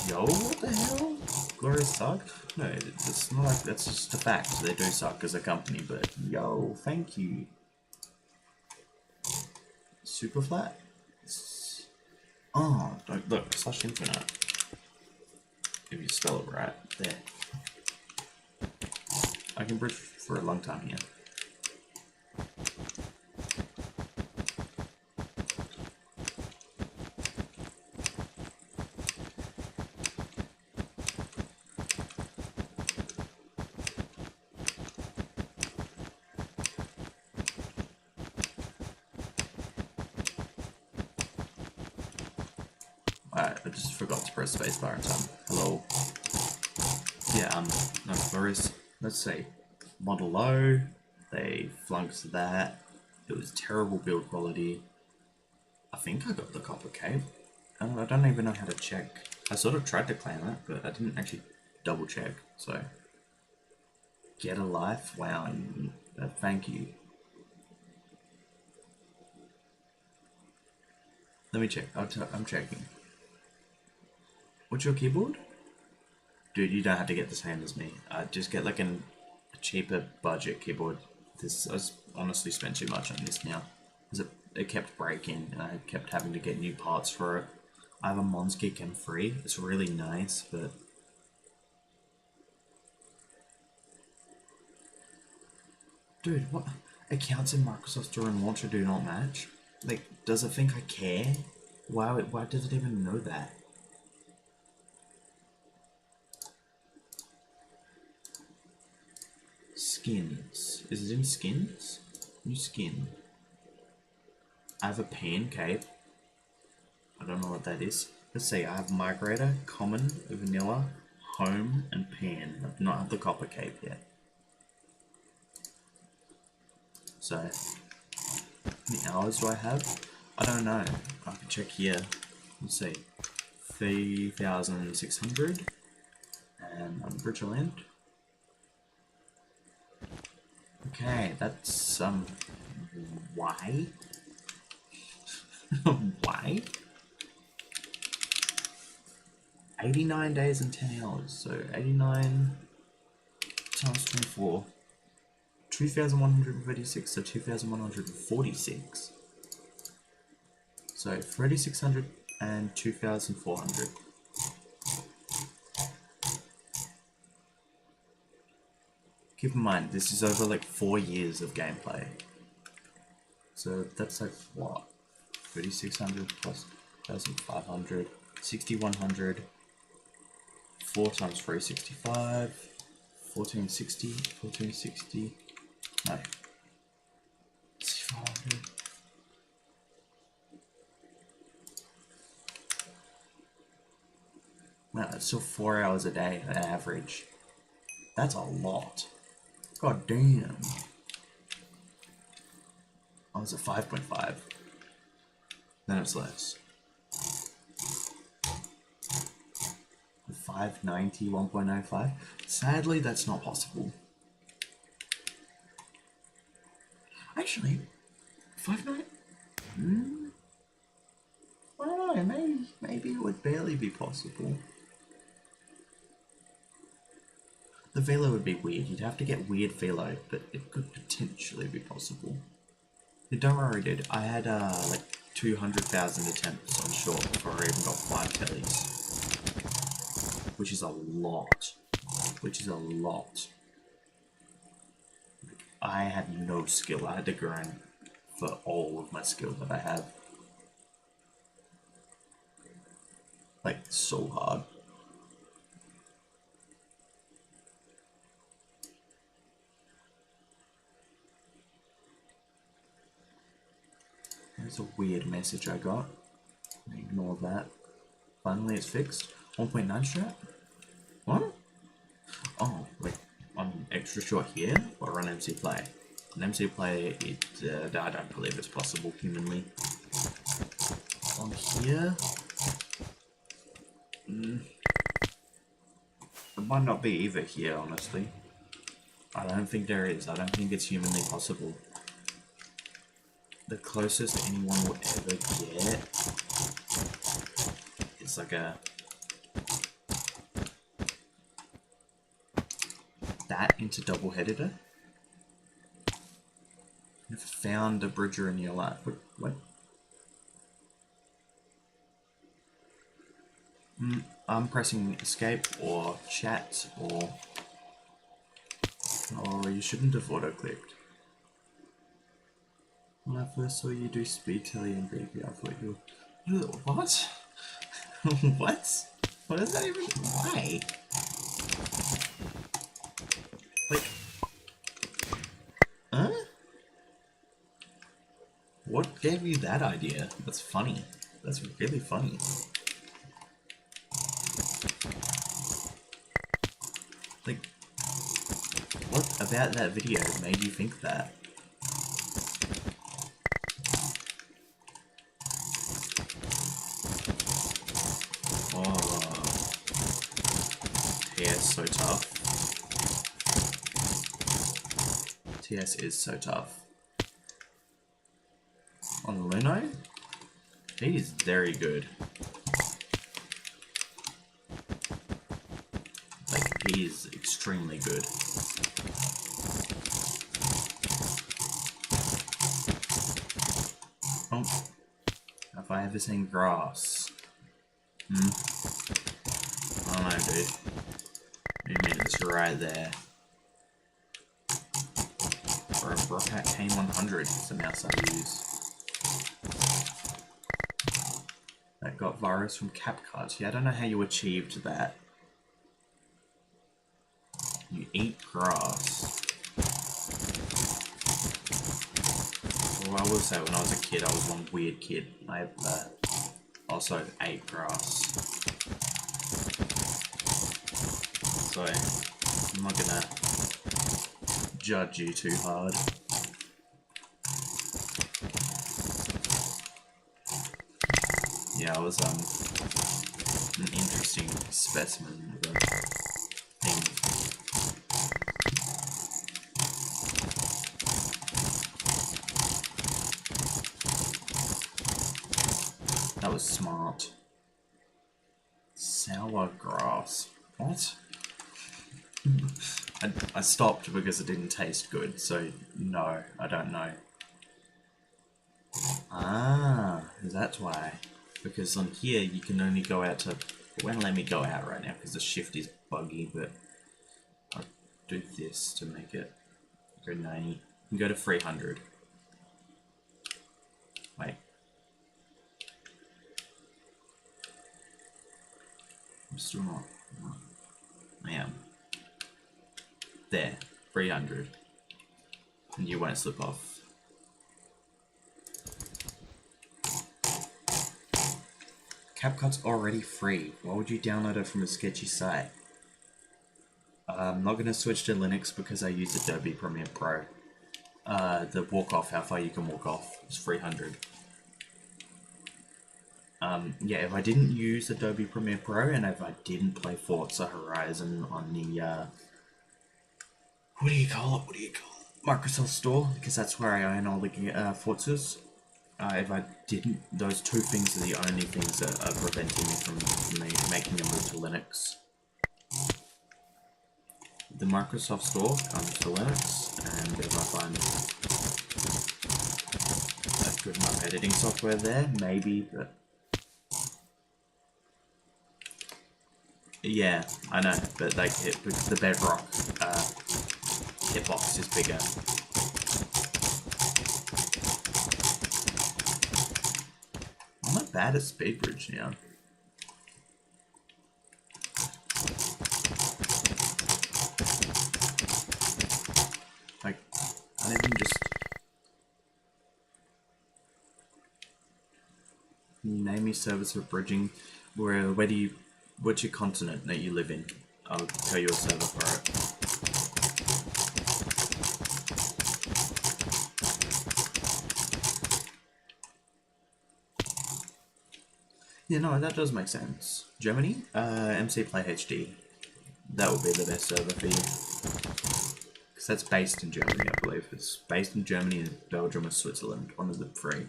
Yo, what the hell? Glorious suck? No, it's not like that's just a fact. They do suck as a company, but yo, thank you. Super flat? Oh, look, slash infinite. If you spell it right, there. I can bridge for a long time here. I just forgot to press spacebar in time. Hello. Yeah, no, Boris, let's see. Model O, they flunked that. It was terrible build quality. I think I got the copper cape. I don't even know how to check. I sort of tried to claim it, but I didn't actually double check, so. Get a life? Wow, thank you. Let me check. I'm checking. What's your keyboard? Dude, you don't have to get the same as me. Just get like a cheaper budget keyboard. I honestly spent too much on this now. Because it kept breaking and I kept having to get new parts for it. I have a Monskick M3. It's really nice, but... Dude, what? Accounts in Microsoft Store and Launcher do not match? Like, does it think I care? Why does it even know that? Skins. Is it in skins? New skin. I have a pan cape. I don't know what that is. Let's see, I have migrator, common, vanilla, home, and pan. I do not have the copper cape yet. So, how many hours do I have? I don't know. I can check here. Let's see. 3,600. And I'm Bridgerland. Okay, that's, why? Why? 89 days and 10 hours, so 89 times 24. 2,136, so 2,146. So 3,600 and 2,400. Keep in mind, this is over like 4 years of gameplay. So that's like what? 3,600 plus 1,500, 6,100, 4 times 365, 1,460, 1,460, no, 6,500. Wow, that's still 4 hours a day on average. That's a lot. God damn. I was at 5.5. Then it's less. 590, 1.95. Sadly, that's not possible. Actually, 590. I don't know. Maybe it would barely be possible. The velo would be weird. You'd have to get weird velo, but it could potentially be possible. Don't worry, dude. I had like 200,000 attempts on short before I even got 5 Tellys. Which is a lot. Like, I had no skill. I had to grind for all of my skill that I have. Like, so hard. There's a weird message I got. Ignore that. Finally, it's fixed. 1.9 strat? What? Oh, like, on extra short here, or on MC play? On MC play, I don't believe it's possible humanly. On here, it might not be either here, honestly. I don't think there is. I don't think it's humanly possible. The closest anyone will ever get is like that into double-headed. Never found a bridger in your life. What? I'm pressing escape or chat or... Oh, you shouldn't have auto-clicked. When I first saw you do speed telly and baby, I thought you were... What? What? What is that even? Why? Like... Huh? What gave you that idea? That's funny. That's really funny. Like... What about that video made you think that? TS so tough. TS is so tough. On Luno, he is very good. Like, he is extremely good. Oh, if I ever seen grass. I don't know, dude. You mean it's right there. For a Brockhat K100 is the mouse I use. That got virus from CapCut. Yeah, I don't know how you achieved that. You eat grass. Well, I will say when I was a kid, I was one weird kid. I also ate grass. So, I'm not gonna judge you too hard. Yeah, I was an interesting specimen of a thing. That was smart. Sour grass. What? I stopped because it didn't taste good, so no, I don't know. Ah, that's why. Because on here you can only go out to... It won't let me go out right now because the shift is buggy, but I'll do this to make it go 90. You can go to 300. Wait. I'm still not... I am. There, 300. And you won't slip off. CapCut's already free. Why would you download it from a sketchy site? I'm not going to switch to Linux because I use Adobe Premiere Pro. The walk off, how far you can walk off, is 300. Yeah, if I didn't use Adobe Premiere Pro and if I didn't play Forza Horizon on the what do you call it? Microsoft Store, because that's where I own all the Forzas. If I didn't, those two things are the only things that are preventing me from making a move to Linux. The Microsoft Store comes to Linux, and if I find a good enough editing software there, maybe, but yeah, I know, but like the Bedrock hitbox is bigger. I'm not bad at speed bridge now. Like, I don't even just name me service for bridging. Where do you? What's your continent that you live in? I'll tell you a server for it. Yeah, no, that does make sense. Germany? MC Play HD. That would be the best server for you. Because that's based in Germany, I believe. It's based in Germany and Belgium or Switzerland. One of the three.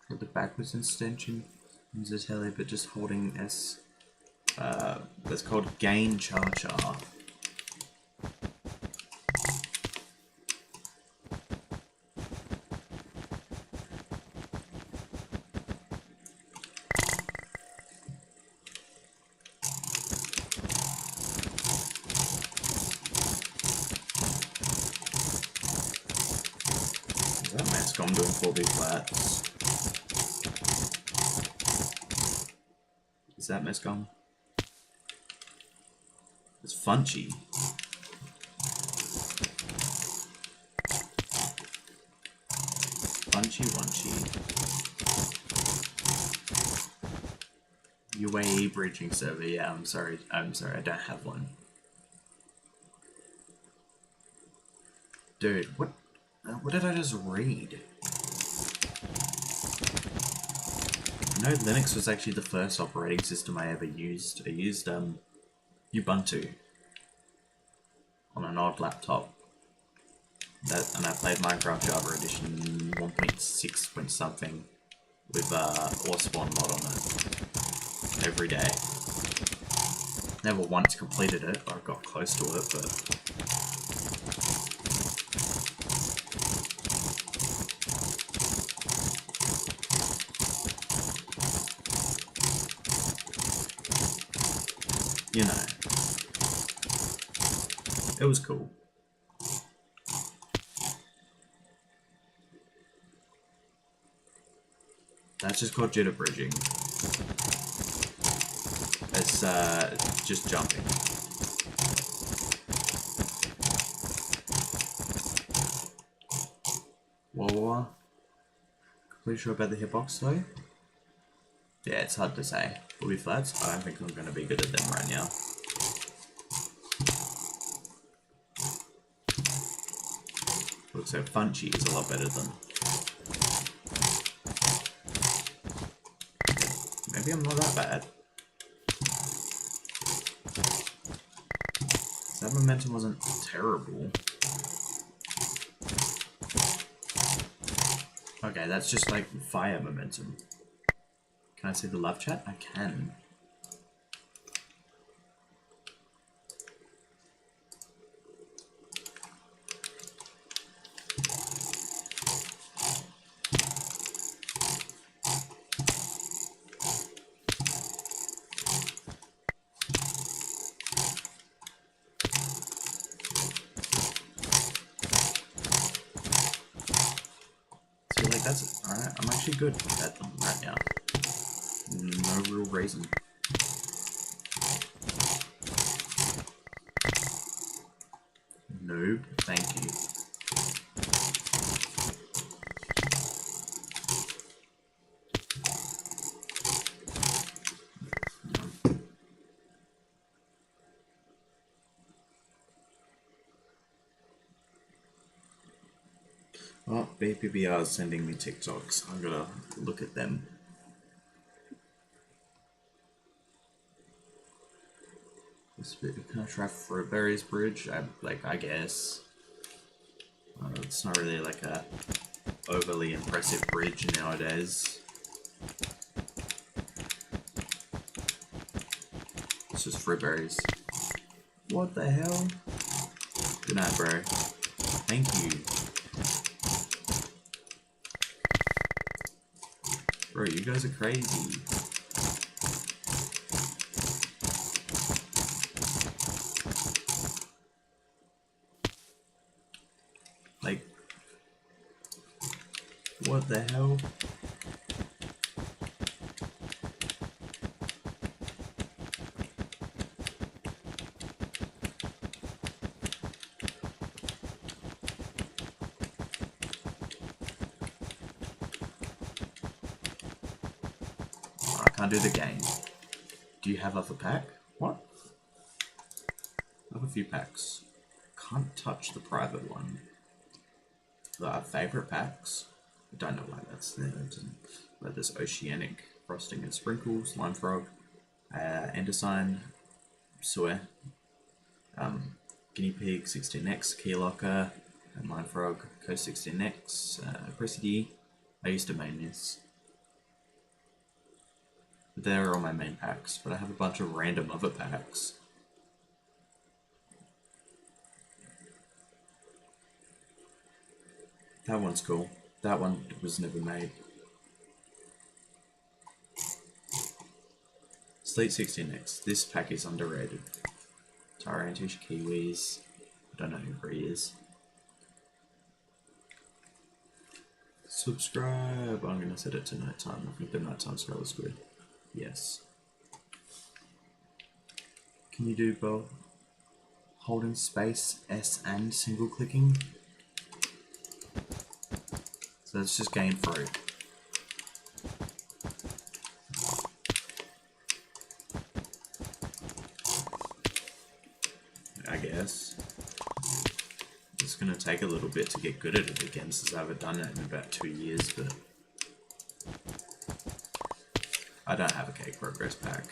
With the backwards extension uses Telly, but just holding S. That's called Gain Char Char. I'm doing 4B flats. Is that Mescom? It's Funchy. Funchy. UAE bridging server, yeah, I'm sorry, I don't have one. Dude, what did I just read? I know Linux was actually the first operating system I ever used. I used Ubuntu on an old laptop. And I played Minecraft Java Edition 1.6 point something with Spawn mod on it every day. Never once completed it, or got close to it, but you know, it was cool. That's just called jitter bridging. It's just jumping. Wowowah. Completely sure about the hitbox though? Yeah, it's hard to say. Will flats? I don't think I'm going to be good at them right now. Looks like Funchy is a lot better than... Maybe I'm not that bad. That momentum wasn't terrible. Okay, that's just like fire momentum. Can I see the love chat? I can. See, like, that's alright. I'm actually good at them right now. No real reason. Noob, thank you. Oh, BPBR is sending me TikToks. I'm gonna look at them. This bit, can I try Fruitberry's bridge? I guess. It's not really like a overly impressive bridge nowadays. It's just Fruitberries. What the hell? Good night, bro. Thank you. Bro, you guys are crazy. Like, what the hell? I can't do the game. Do you have other pack? What? I have a few packs. Can't touch the private one. The favorite packs? I don't know why that's there. But there's Oceanic, Frosting and Sprinkles, Lime Frog, Endersign, Soy, Guinea Pig, 16X, Key Locker, and Lime Frog, Coast 16X, Cressy. I used to main this. They're all my main packs, but I have a bunch of random other packs. That one's cool. That one was never made. Slate 16X. This pack is underrated. Tyrantish, Kiwis. I don't know who he is. Subscribe. I'm gonna set it to nighttime. I think the nighttime scroll is good. Yes. Can you do both? Holding space, S and single clicking? So let's just game through. I guess. It's gonna take a little bit to get good at it again since I haven't done it in about 2 years, but I don't have a cake progress pack.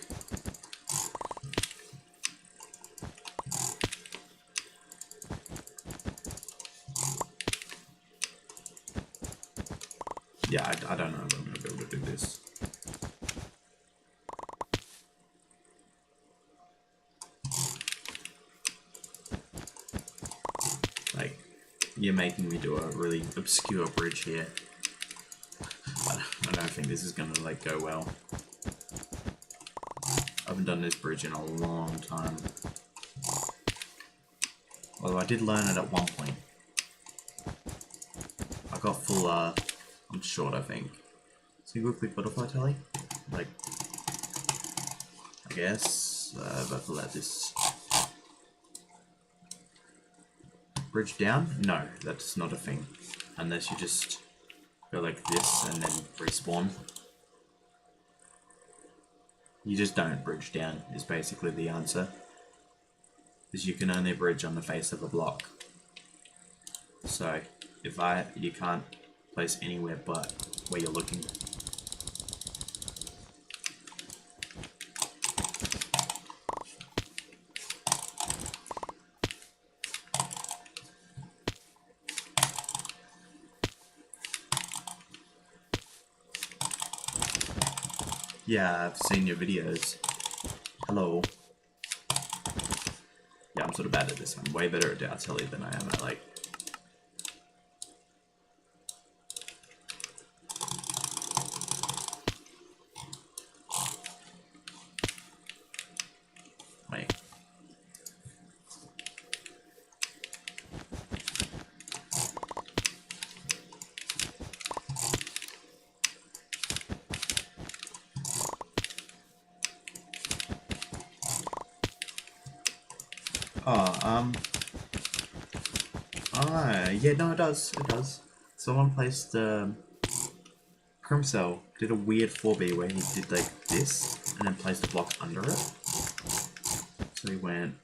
Yeah, I don't know if I'm gonna be able to do this. Like, you're making me do a really obscure bridge here. I don't think this is gonna like go well. I haven't done this bridge in a long time. Although I did learn it at one point. I got full, I'm short, I think. Single click butterfly Telly? Like, I guess, about to let this bridge down? No, that's not a thing. Unless you just go like this and then respawn. You just don't bridge down, is basically the answer. Because you can only bridge on the face of a block. So, you can't place anywhere but where you're looking. Yeah, I've seen your videos. Hello. Yeah, I'm sort of bad at this. I'm way better at Telly than I am at, like... Wait. Oh, yeah, no, it does. It does. Someone placed, Crimcell did a weird 4B where he did like this and then placed a block under it. So he went...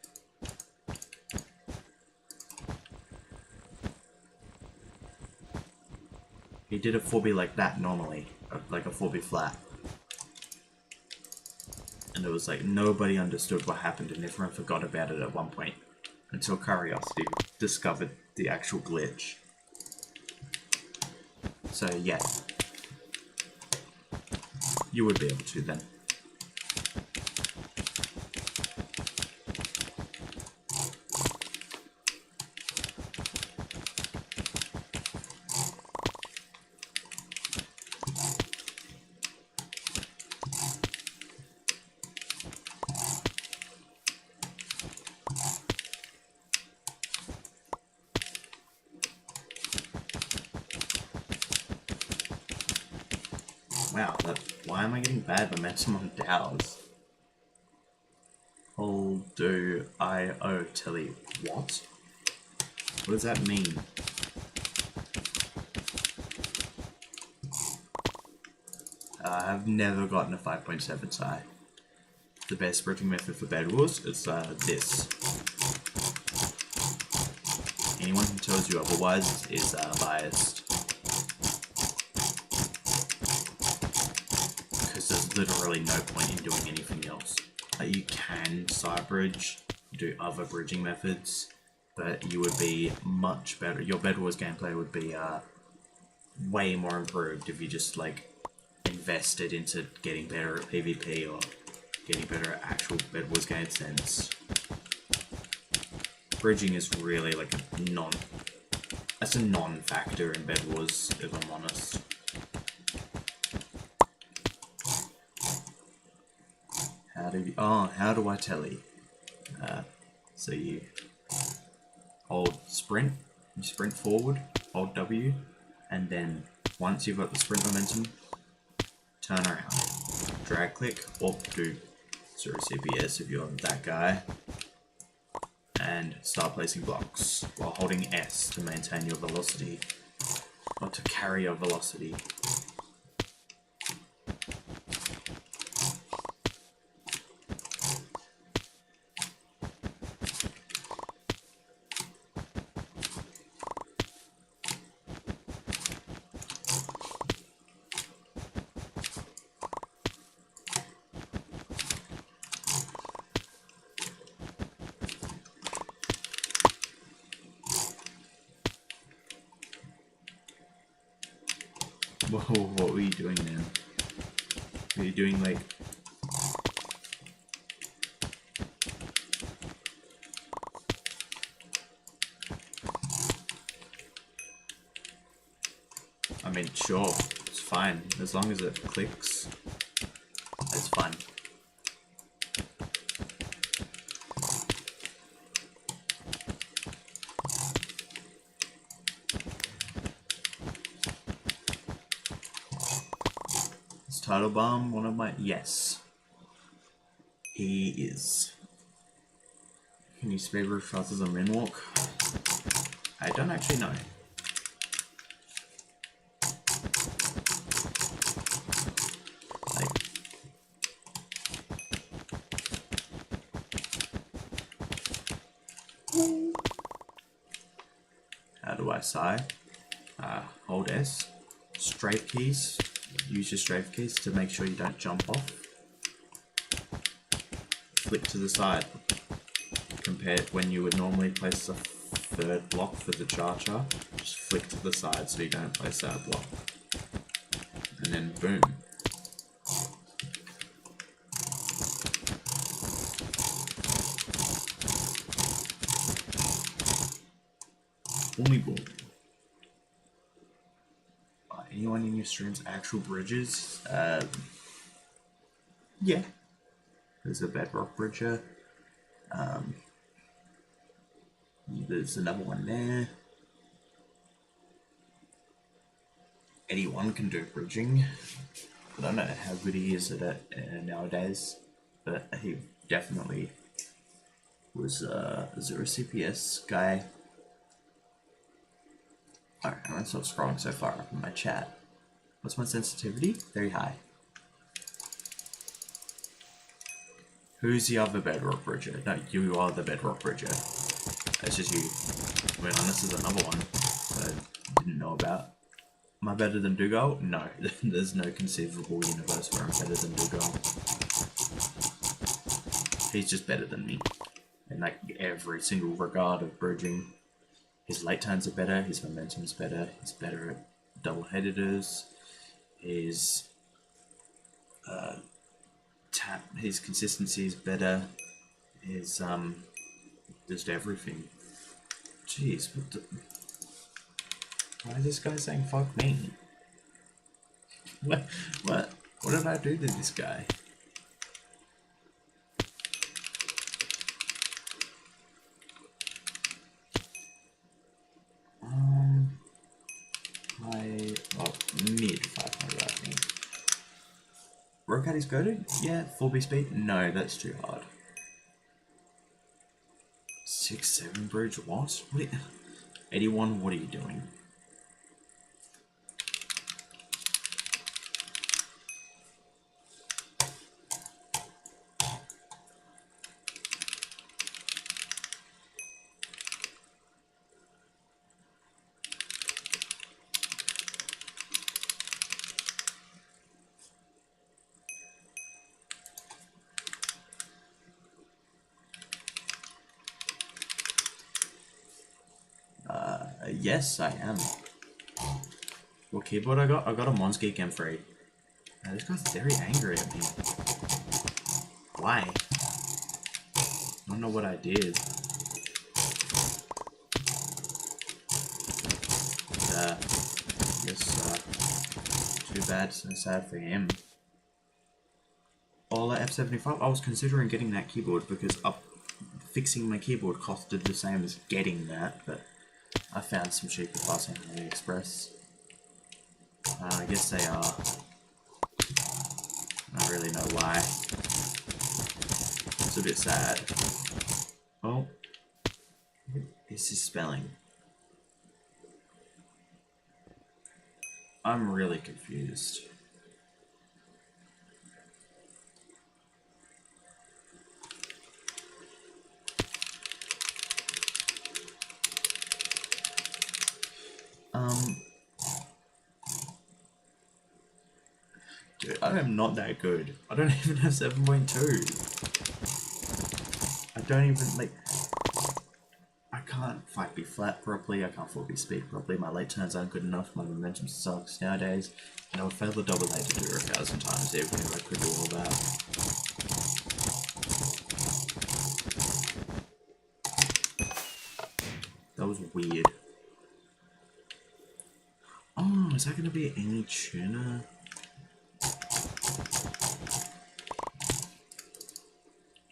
He did a 4B like that normally, like a 4B flat. And and it was like nobody understood what happened and everyone forgot about it at one point until Curiosity discovered the actual glitch. So yeah, you would be able to then. Wow, why am I getting bad momentum on Dows? Hold, do, I, O, Telly. What? What does that mean? I've never gotten a 5.7 psi. The best bridging method for Bed Wars is this. Anyone who tells you otherwise is biased. Because there's literally no point in doing anything else. You can side bridge, do other bridging methods, but you would be much better. Your Bed Wars gameplay would be way more improved if you just like invested into getting better at PvP or getting better at actual Bed Wars game sense. Bridging is really like that's a non-factor in Bed Wars, if I'm honest. How do I Telly? So you hold sprint, you sprint forward, hold W, and then once you've got the sprint momentum, turn around, drag click, or do 0 CPS if you're that guy, and start placing blocks while holding S to maintain your velocity, or to carry your velocity. Whoa, what were you doing then? Were you doing like... I mean, sure, it's fine. As long as it clicks, it's fine. Title Bomb, one of my... Yes. He is. Can you speed roof faster than Moonwalk? I don't actually know. Like... How do I sigh? Hold S. Strafe keys. Use your strafe keys to make sure you don't jump off. Flick to the side. Compared when you would normally place the third block for the charger, just flick to the side so you don't place that block. And then boom. Only boom. Anyone in your streams actual bridges? Yeah. There's a bedrock bridger. There's another one there. Anyone can do bridging. I don't know how good he is at it nowadays, but he definitely was a 0 CPS guy. Alright, I'm gonna stop scrolling so far up in my chat. What's my sensitivity? Very high. Who's the other bedrock bridger? No, you are the bedrock bridger. That's just you. I mean, unless there's another one that I didn't know about. Am I better than Dougal? No, there's no conceivable universe where I'm better than Dougal. He's just better than me in like every single regard of bridging. His late turns are better, his momentum's better, he's better at double-headeders, his his consistency is better, his just everything. Jeez, why is this guy saying fuck me? What did I do to this guy? Mid 500, I think. Rocatty's goaded? Yeah. 4B speed? No, that's too hard. 6-7 bridge? What? 81, what are you doing? Yes, I am. What keyboard I got? I got a Monsgeek M3. This guy's very angry at me. Why? I don't know what I did. Too bad, so sad for him. Ola F75, I was considering getting that keyboard because fixing my keyboard costed the same as getting that, but I found some cheaper parts on AliExpress. I guess they are. I don't really know why. It's a bit sad. Oh. This is spelling. I'm really confused. Dude, I am not that good. I don't even have 7.2. I don't even, like... I can't 5B flat properly, I can't 4B speed properly, my late turns aren't good enough, my momentum sucks nowadays, and I would fail the double A to do 1,000 times even if I could do all that. That was weird. Oh, is that going to be any tuner?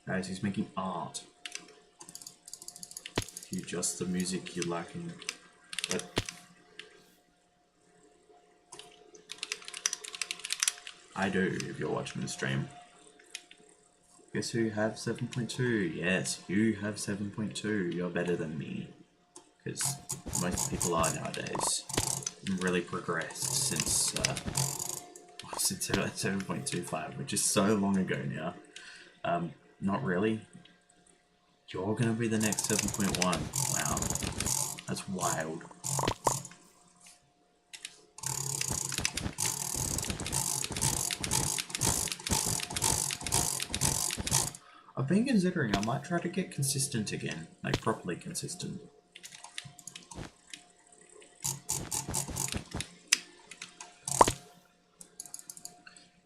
Guys, he's making art. You adjust the music you're liking. But I do if you're watching the stream. Guess who have 7.2? Yes, you have 7.2. You're better than me. Because most people are nowadays. I'm really progressed since 7.25, which is so long ago now. Not really. You're gonna be the next 7.1. Wow. That's wild. I've been considering I might try to get consistent again. Like, properly consistent.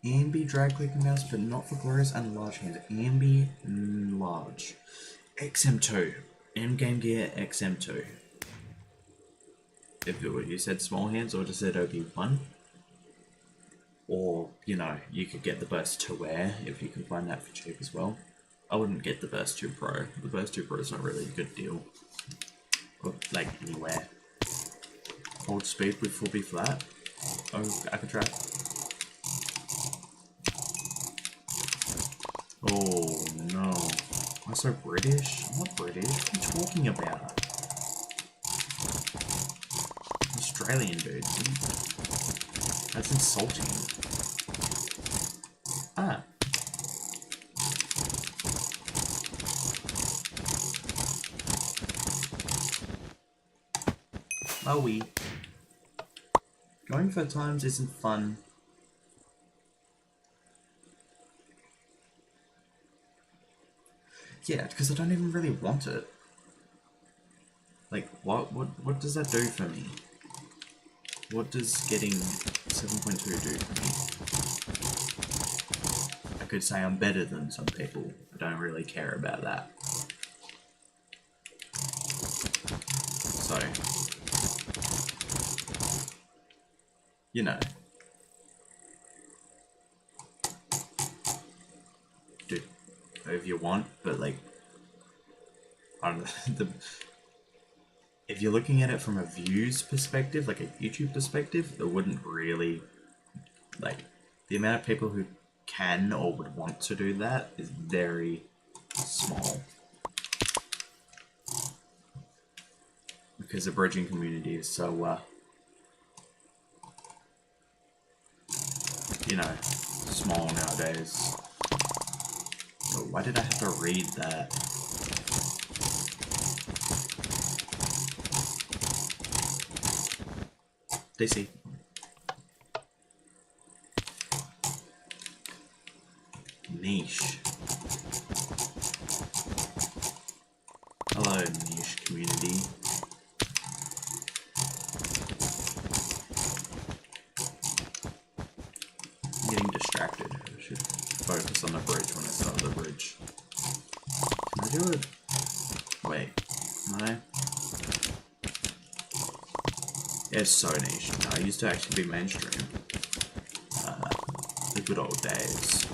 Ambi drag clicking mouse, but not for glorious and large hands. Ambi large. XM2. M-Game Gear XM2. If you said small hands or just said OB1. Or, you know, you could get the Burst 2 Air if you can find that for cheap as well. I wouldn't get the Burst 2 Pro. The Burst 2 Pro is not really a good deal. Or, like, anywhere. Hold speed with 4B flat. Oh, I could try. Oh no. Am I so British? I'm not British. What are you talking about? Australian, dude. That's insulting. Ah. Maui. Going for times isn't fun. Yeah, because I don't even really want it. Like, what does that do for me? What does getting 7.2 do for me? I could say I'm better than some people. I don't really care about that. So, you know. Do whatever you want, but like, I don't know, if you're looking at it from a views perspective, like a YouTube perspective, it wouldn't really, like, the amount of people who can or would want to do that is very small. Because the bridging community is so, you know, small nowadays. So why did I have to read that? DC. Niche. Hello, niche community. I'm getting distracted. I should focus on the bridge when I start the bridge. Can I do it? Wait. No? Yeah, it's so niche. No, I used to actually be mainstream. The good old days.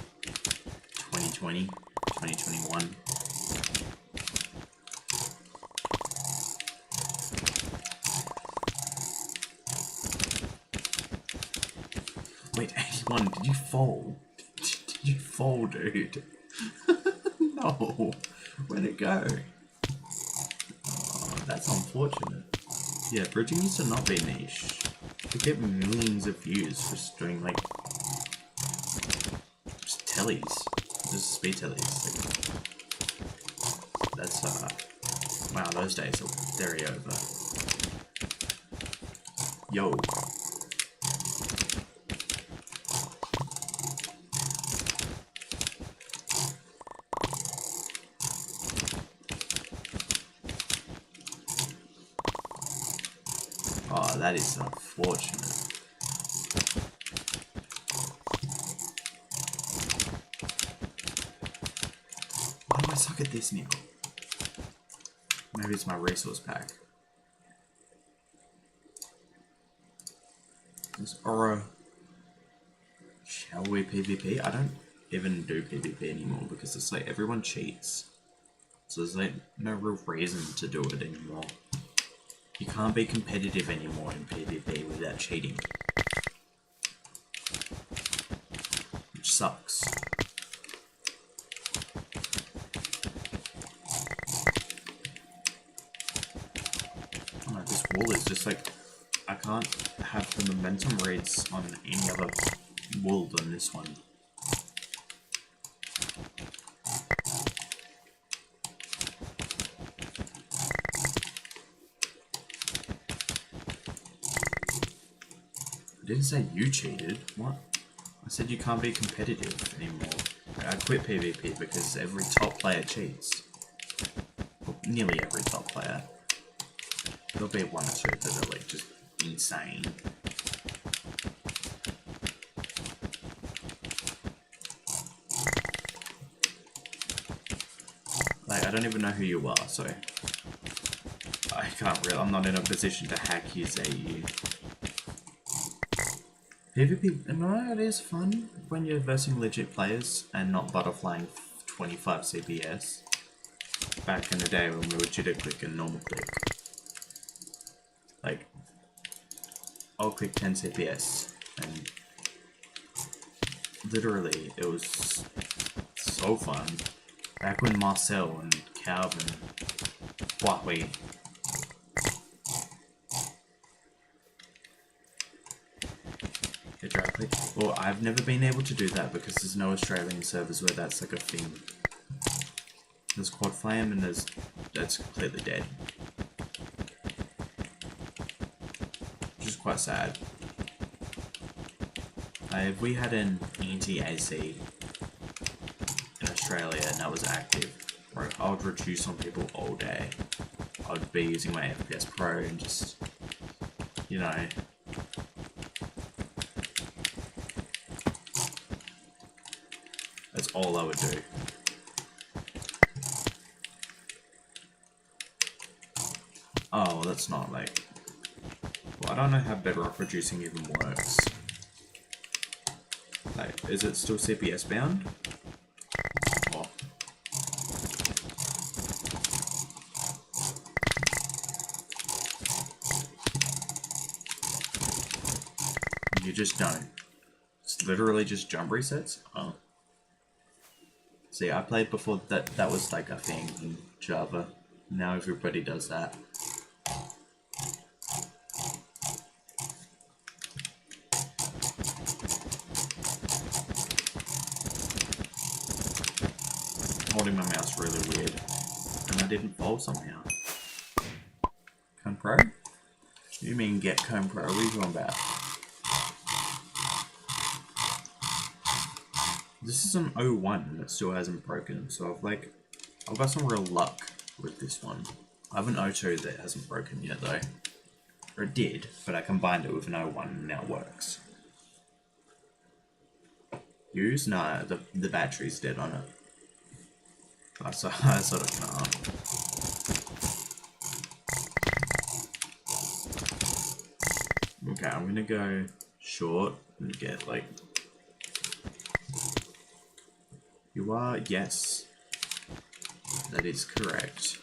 2020, 2021. Wait, 81, did you fall? Did you fall, dude? No. Where'd it go? Oh, that's unfortunate. Yeah, bridging used to not be niche. You get millions of views just doing like just tellies, just speed tellies. Like, that's wow, those days are very over. Yo. Oh, that is unfortunate. Why do I suck at this now? Maybe it's my resource pack. This aura. Shall we PvP? I don't even do PvP anymore because it's like everyone cheats. So there's like no real reason to do it anymore. You can't be competitive anymore in PvP without cheating. Which sucks. Oh no, this wool is just like... I can't have the momentum rates on any other wool than this one. I didn't say you cheated. What? I said you can't be competitive anymore. I quit PvP because every top player cheats. Well, nearly every top player. There'll be one or two that are like just insane. Like, I don't even know who you are, so I can't really, I'm not in a position to hack his AU. PvP, no, it is fun when you're versing legit players and not butterflying 25 CPS. Back in the day when we were jitter click and normal click. Like, I'll click 10 CPS and literally it was so fun. Back when Marcel and Calvin, Huawei. Well, I've never been able to do that because there's no Australian servers where that's like a thing. There's Quad Flame and that's completely dead. Which is quite sad. If we had an anti-AC in Australia and that was active, Pro. I would reduce on people all day. I would be using my FPS Pro and just, you know, that's all I would do. Oh, well, that's not like... Well, I don't know how bedrock reducing even works. Like, is it still CPS bound? Oh. You just don't. It's literally just jump resets? Oh. See, I played before that was like a thing in Java. Now everybody does that. Holding my mouse really weird. And I didn't fall somehow. Cone Pro? You mean get Cone Pro? What are you talking about? This is an 01 and it still hasn't broken, so I've got some real luck with this one. I have an 02 that hasn't broken yet though. Or it did, but I combined it with an 01 and now it works. Use? No, the battery's dead on it. I sort of can't. Okay, I'm gonna go short and get like... You are? Yes. That is correct.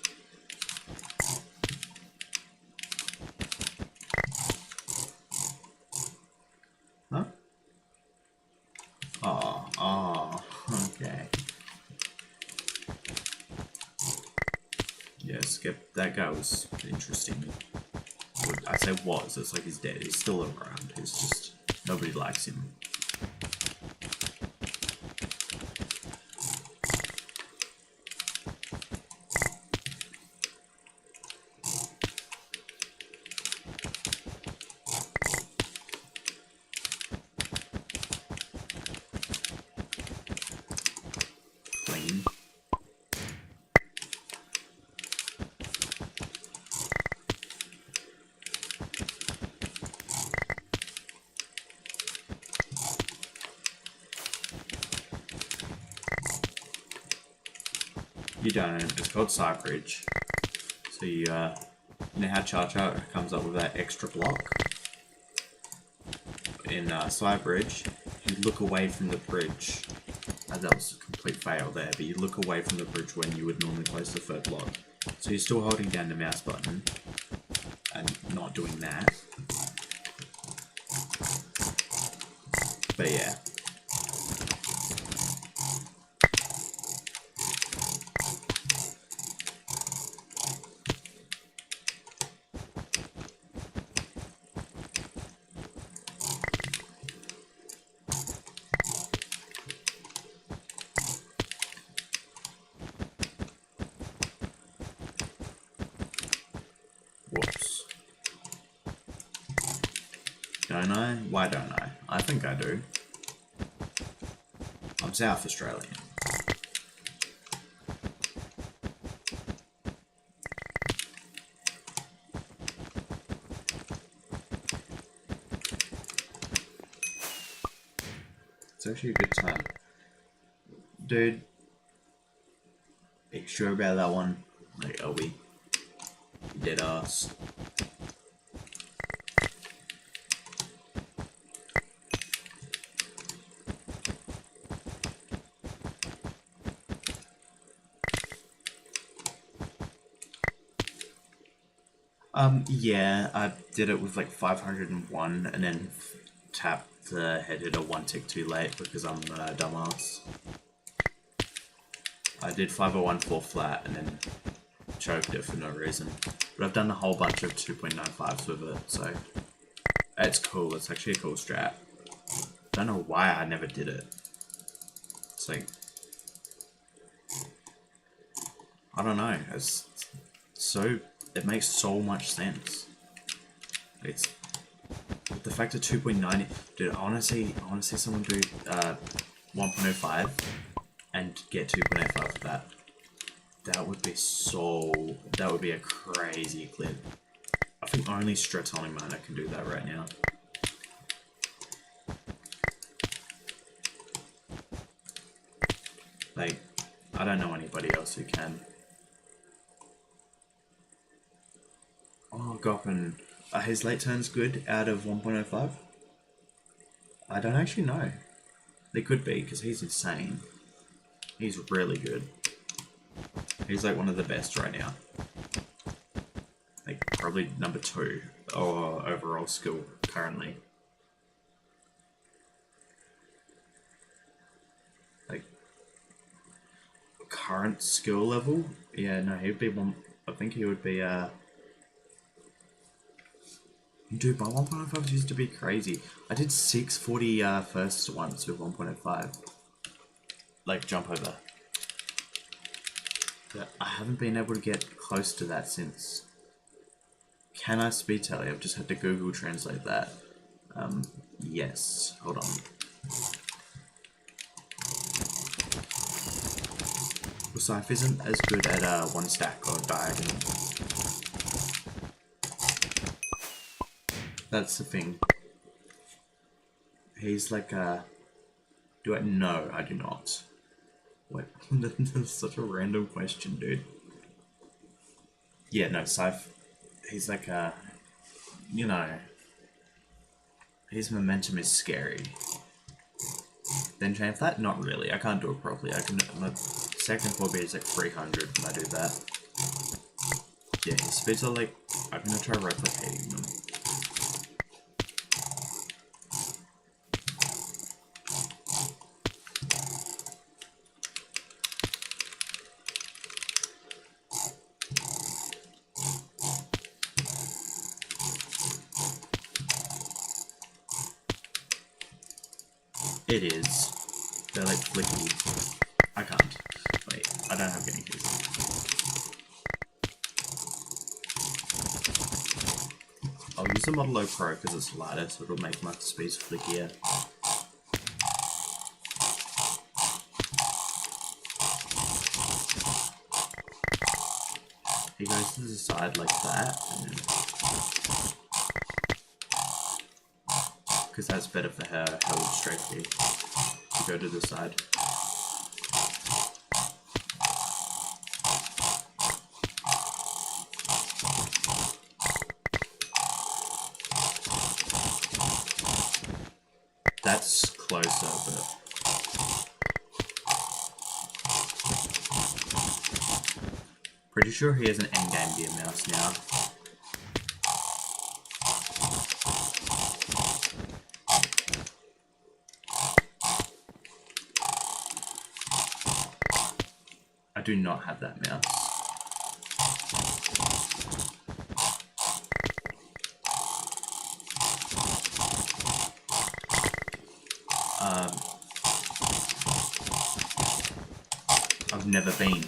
Huh? Oh, okay. Yes, that guy was interesting. I say was, it's like he's dead. He's still around. He's just, nobody likes him. Clean. You don't. It's called side bridge. So you know how Cha-Cha comes up with that extra block? In side bridge, you look away from the bridge. That was a complete fail there, but you look away from the bridge when you would normally place the third block. So you're still holding down the mouse button and not doing that. But yeah. Whoops. Don't I? Why don't I? I think I do. I'm South Australian. It's actually a good time. Dude, are you sure about that one? Like, are we dead ass? Yeah, I did it with like 501 and then tapped the head hitter one tick too late because I'm a dumbass. I did 501 full flat and then choked it for no reason. But I've done a whole bunch of 2.95s with it, so it's cool. It's actually a cool strat. Don't know why I never did it. It's like, I don't know. It's so, it makes so much sense. It's the fact of 2.90. Dude, I want to see someone do 1.05 and get 2.85 with that. That would be so... That would be a crazy clip. I think only Stratonic Miner can do that right now. Like, I don't know anybody else who can. Oh, Goffin. His late turn's good out of 1.05? I don't actually know. They could be, because he's insane. He's really good. He's like one of the best right now. Like, probably number 2 or overall skill currently. Like, current skill level? Yeah, no, he'd be one. I think he would be, Dude, my 1.05 used to be crazy. I did 640 first once with 1.05. Like, jump over. But I haven't been able to get close to that since. Can I speed Telly? I've just had to Google translate that. Yes. Hold on. Well, Scythe isn't as good at one stack or diagonal. That's the thing. He's like do I? No, I do not. What? That's such a random question, dude. Yeah, no, Scythe. He's like you know, his momentum is scary. Then chain flat? Not really. I can't do it properly. I can. My second 4B is like 300 when I do that. Yeah, his speeds are like. I'm gonna try replicating them. It is. They're like flicky. I can't. Wait, I don't have any keys. I'll use the Model O Pro because it's lighter, so it'll make my speeds flickier. He goes to the side like that, because that's better for her held straight here. To go to the side. That's closer, but pretty sure he has an endgame gear mouse now. I do not have that mouse. I've never been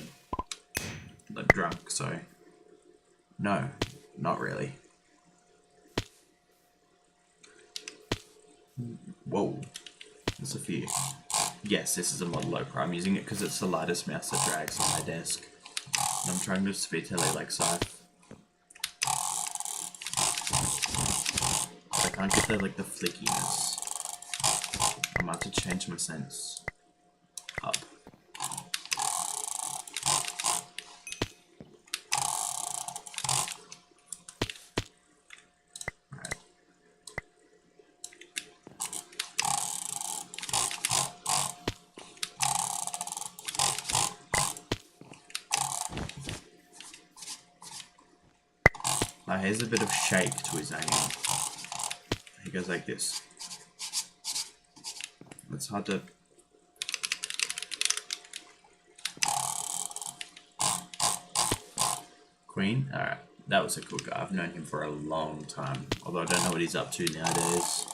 like, drunk, so no, not really. Whoa, there's a few. Yes, this is a Model O Pro. I'm using it because it's the lightest mouse that drags on my desk. And I'm trying to speed Telly like Scythe. I can't get the flickiness. I might have to change my sense up. Alright. Here's a bit of shake to his aim. He goes like this. It's hard to... Queen? Alright, that was a cool guy. I've known him for a long time. Although I don't know what he's up to nowadays.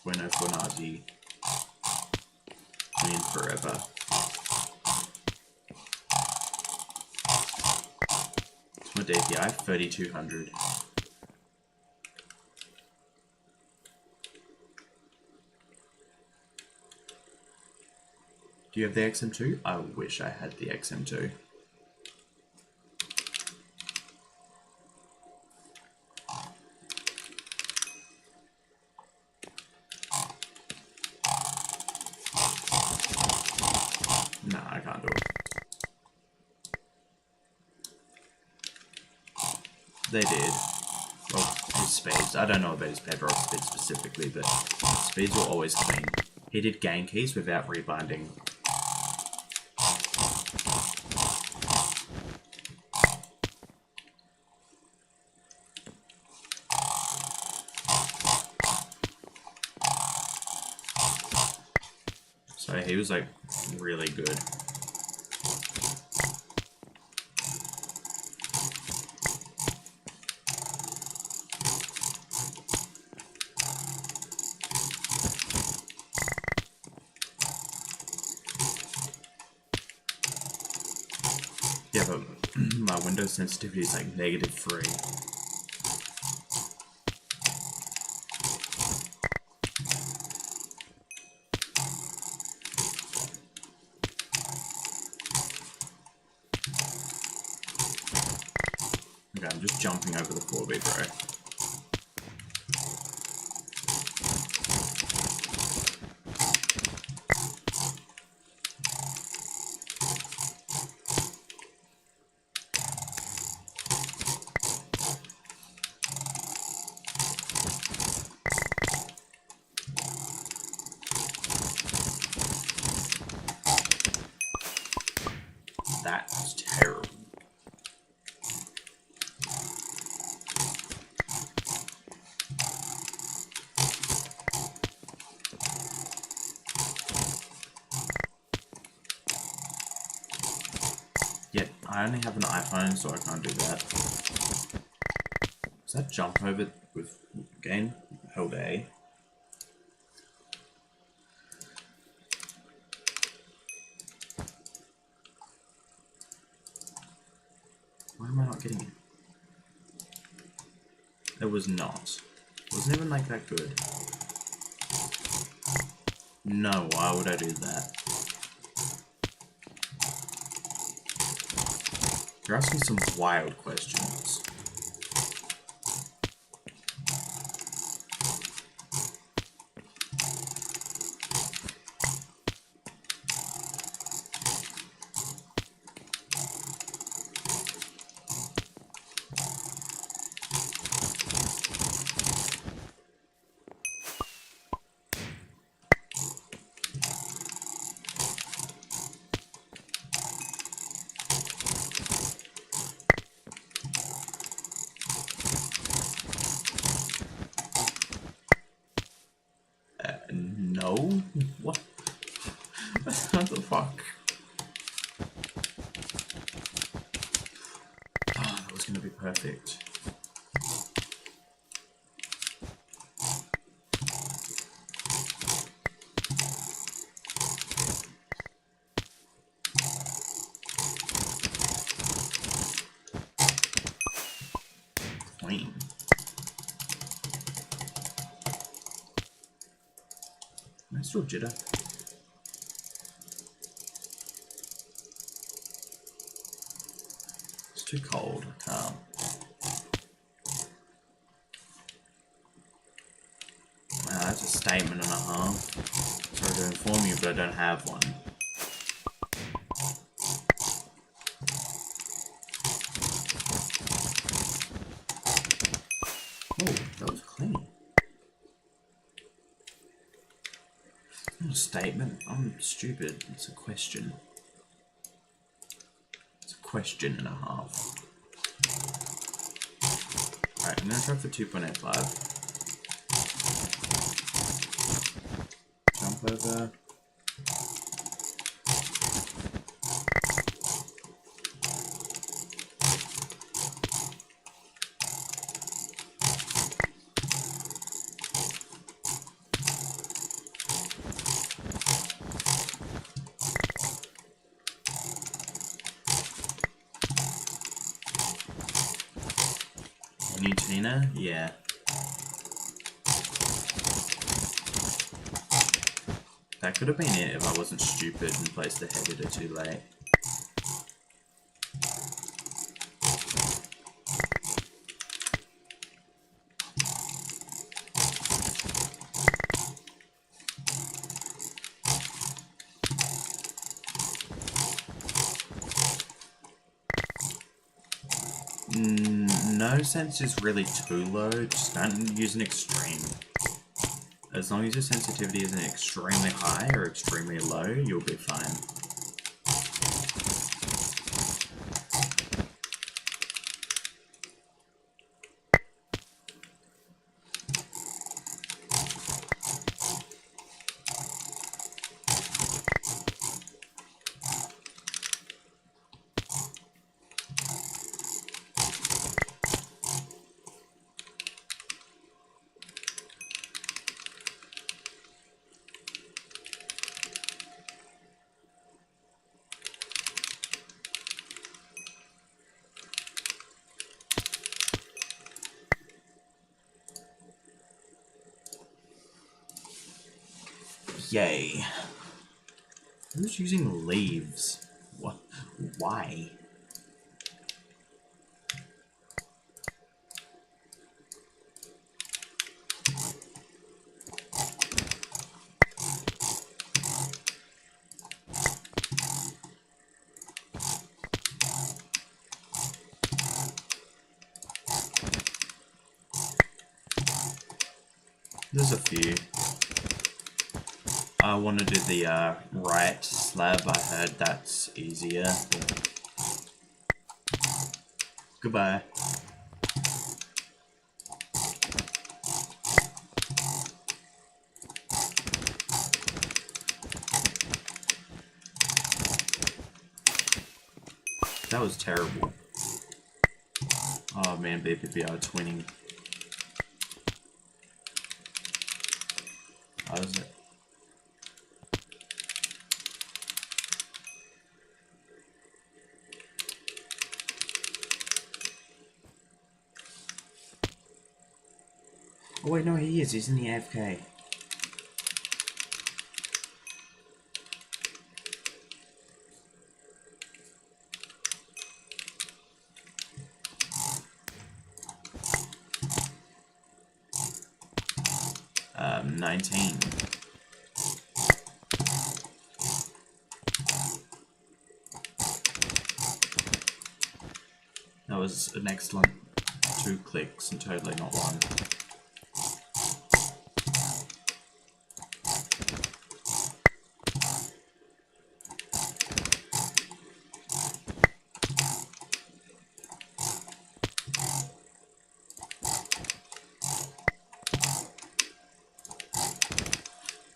Bueno Fornazzi. Queen forever. My DPI, 3200. Do you have the XM2? I wish I had the XM2. No, I can't do it. They did. Well, his speeds. I don't know about his paper rock speed specifically, but his speeds were always clean. He did gain keys without rebinding. So he was like really good. Yeah, but my Windows sensitivity is like -3. Okay, I'm just jumping over the 4B, bro. That's terrible. Yet, I only have an iPhone, so I can't do that. Does that jump over with gain held A? Why am I not getting it? It was not. It wasn't even like that good. No, why would I do that? You're asking some wild questions. No? What? What the fuck? Oh, that was gonna be perfect. Queen. Am I still jitter? It's too cold. I can't. Wow, that's a statement and a half. Sorry to inform you, but I don't have one. Oh, that was clean. It's not a statement. I'm stupid. It's a question. It's a question and a half. Alright, I'm gonna try for 2.85. Jump over. New Tina? Yeah. That could have been it if I wasn't stupid and placed the editor too late. No sense is really too low, just don't use an extreme. As long as your sensitivity isn't extremely high or extremely low, you'll be fine. Yay. Who's using leaves? What? Why? There's a few. I want to do the right slab. I heard that's easier. But... Goodbye. That was terrible. Oh man, BBBR twinning. How is it? Oh wait, no, he is. He's in the AFK. 19. That was an excellent 2 clicks and totally not 1.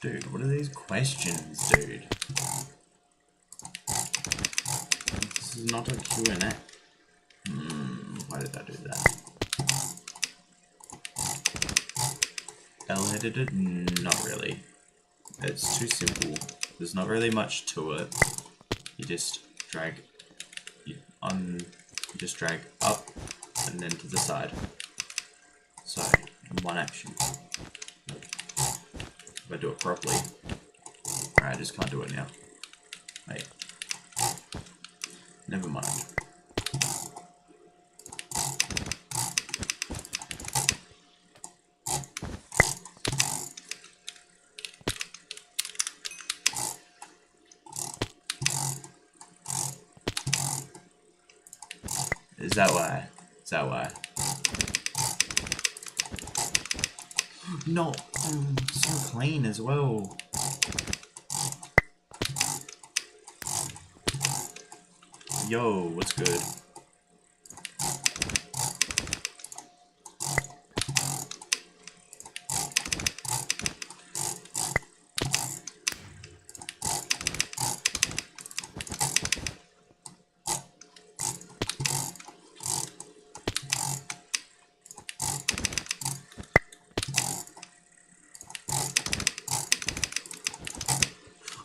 Dude, what are these questions, dude? This is not a Q&A. Why did I do that? L-edited? Not really. It's too simple. There's not really much to it. You just drag just drag up and then to the side. So, in one action. If I do it properly. Alright, I just can't do it now. Wait. Never mind. Is that why? Is that why? No, so clean as well. Yo, what's good?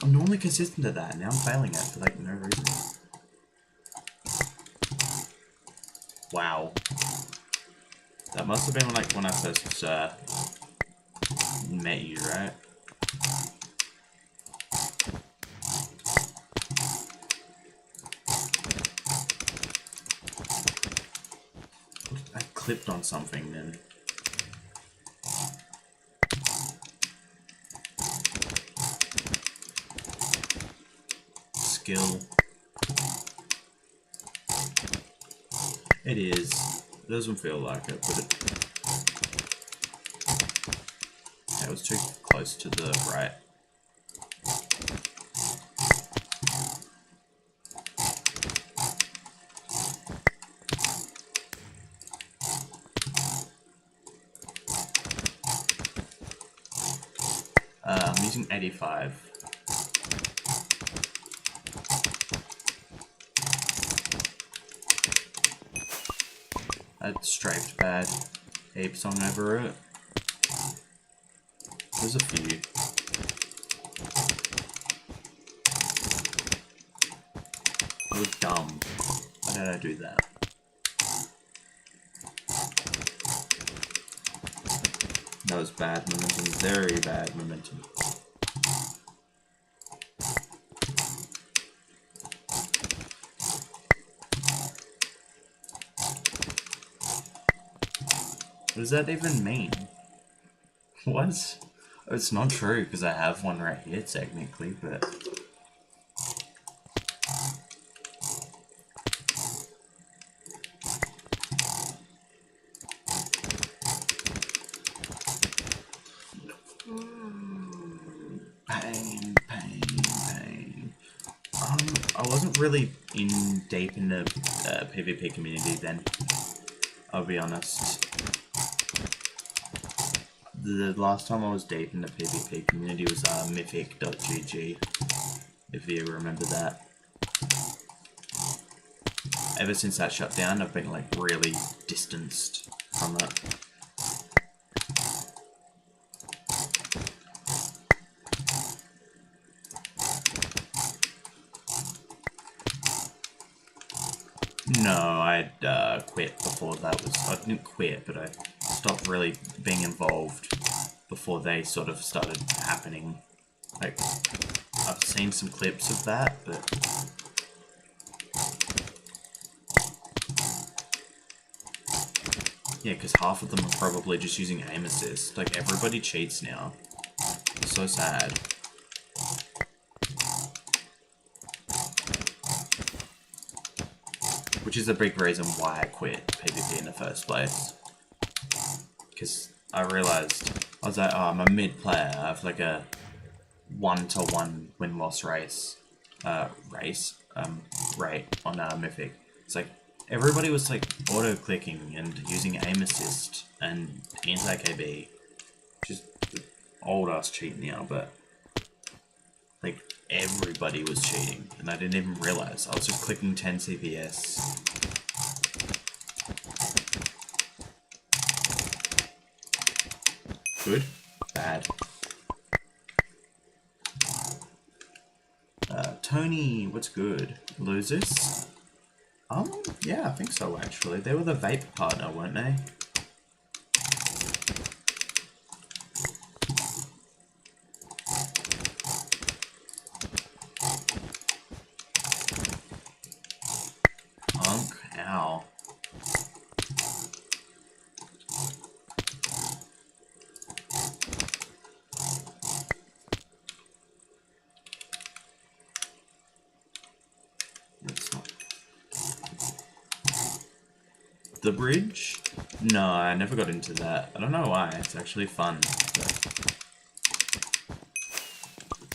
I'm normally consistent at that, now I'm failing at it for like no reason. Wow. That must have been like when I first met you, right? I clipped on something then. Skill. It is. It doesn't feel like it, but it was too close to the right. I'm using 85. That strafed bad. Heaps on over it. There's a few. It was dumb. Why did I do that? That was bad momentum. Very bad momentum. What does that even mean? What? It's not true, because I have one right here, technically, but... Pain, pain, pain. I wasn't really deep in the PvP community then, I'll be honest. The last time I was deep in the PvP community was mythic.gg, if you remember that. Ever since that shut down, I've been like really distanced from it. No, I'd quit before that was... I didn't quit, but I stopped really being involved before they sort of started happening. Like, I've seen some clips of that, but... Yeah, because half of them are probably just using aim assist. Like, everybody cheats now. It's so sad. Which is a big reason why I quit PvP in the first place. Because I realised, I was like, oh, I'm a mid player, I have like a 1-to-1 win-loss rate on Mythic. It's like, everybody was like auto-clicking and using aim assist and anti-KB. Which is old-ass cheat now, but like, everybody was cheating, and I didn't even realise. I was just clicking 10 CPS. Good? Bad. Tony, what's good? Losers? Yeah, I think so, actually. They were the vape partner, weren't they? Ow. That's not... The bridge? No, I never got into that. I don't know why. It's actually fun. But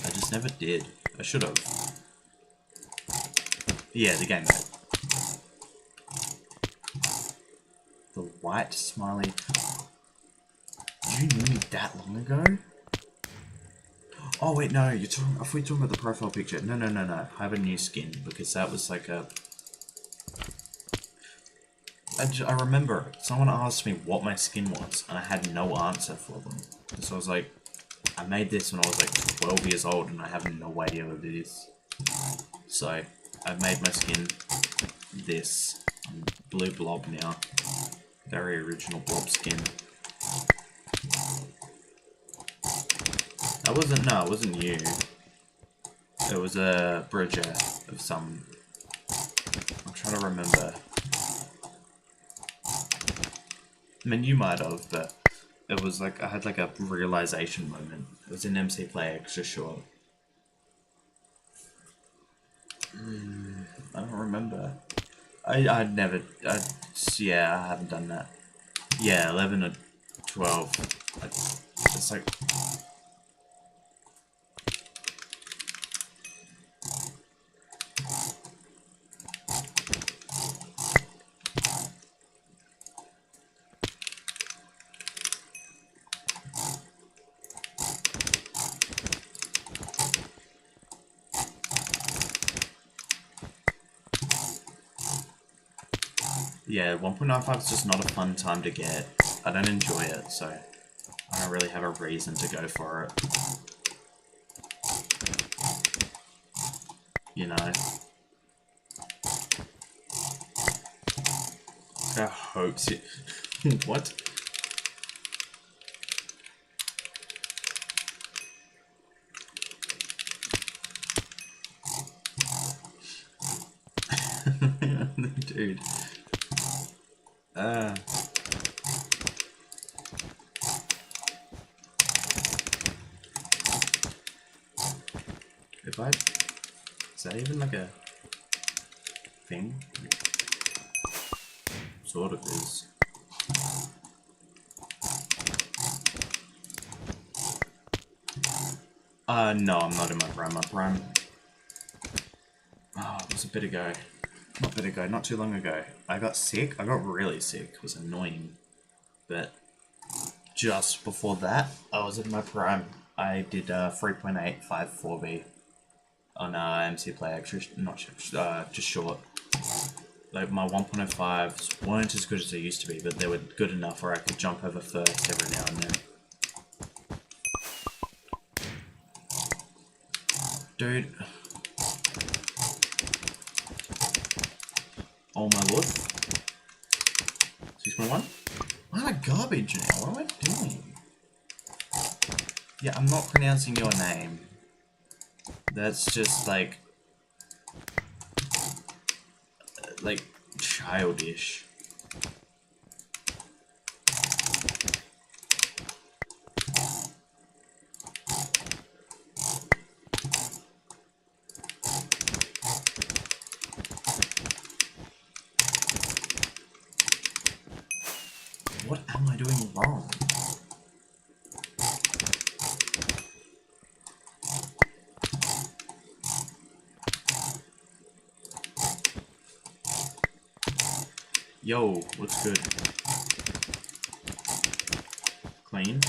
I just never did. I should have. Yeah, the game mode. The white smiley. You knew me that long ago? Oh wait, no, you're talking. If we're talking about the profile picture, no. I have a new skin because that was like a. I remember someone asked me what my skin was, and I had no answer for them. So I was like, I made this when I was like 12 years old, and I have no idea what it is. So I made my skin this. I'm blue blob now. Very original blob skin. That wasn't, no, it wasn't you. It was a bridger of some... I'm trying to remember. I mean, you might have, but it was like I had like a realization moment. It was in MC Play Extra Short. I don't remember. I'd never. Yeah, I haven't done that. Yeah, 11 or 12. It's like. Yeah, 1.95 is just not a fun time to get. I don't enjoy it, so I don't really have a reason to go for it. You know? I hope so. What? Dude. If I... Is that even like a thing? Sort of is. No, I'm not in my prime. My prime... Oh, it was a bit ago. Not a bit ago, not too long ago. I got sick. I got really sick. It was annoying. But just before that, I was in my prime. I did 3.854B on MC Play Extra, not just short. Like my 1.05s weren't as good as they used to be, but they were good enough where I could jump over first every now and then. Dude. Oh my lord. 6.1? What am I garbage now? What am I doing? Yeah, I'm not pronouncing your name. That's just like childish. What am I doing wrong? Yo, what's good? Clean.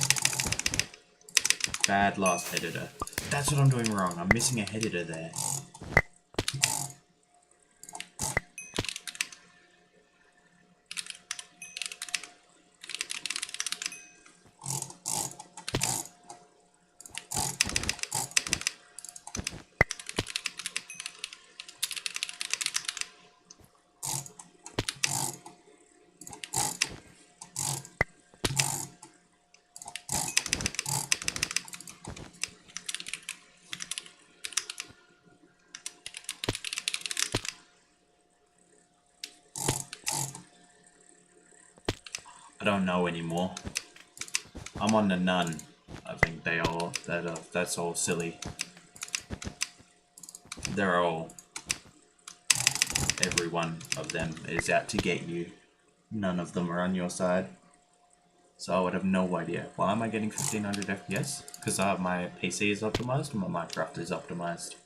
Bad last editor. That's what I'm doing wrong. I'm missing a editor there. I don't know anymore. I'm on the none. I think that's all silly. They're all, every one of them is out to get you. None of them are on your side. So I would have no idea. Why am I getting 1500 FPS? Because my PC is optimized and my Minecraft is optimized.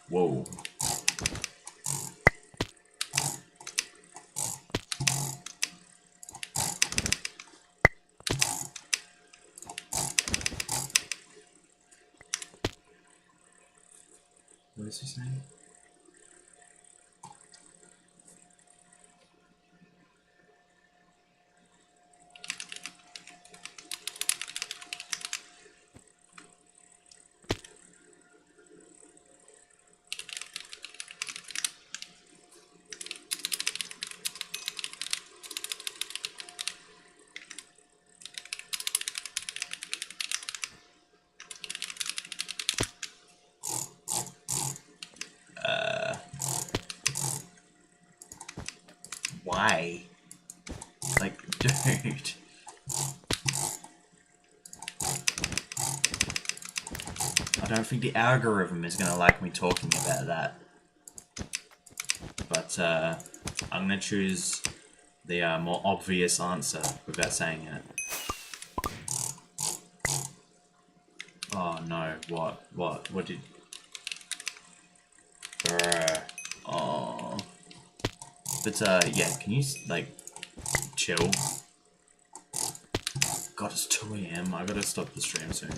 Whoa. What is his name? Why? Like, dude. I don't think the algorithm is gonna like me talking about that. But, I'm gonna choose the more obvious answer without saying it. Oh no, what? What did... Bruh. Oh. But, yeah, can you, like, chill? God, it's 2 AM. I gotta stop the stream soon.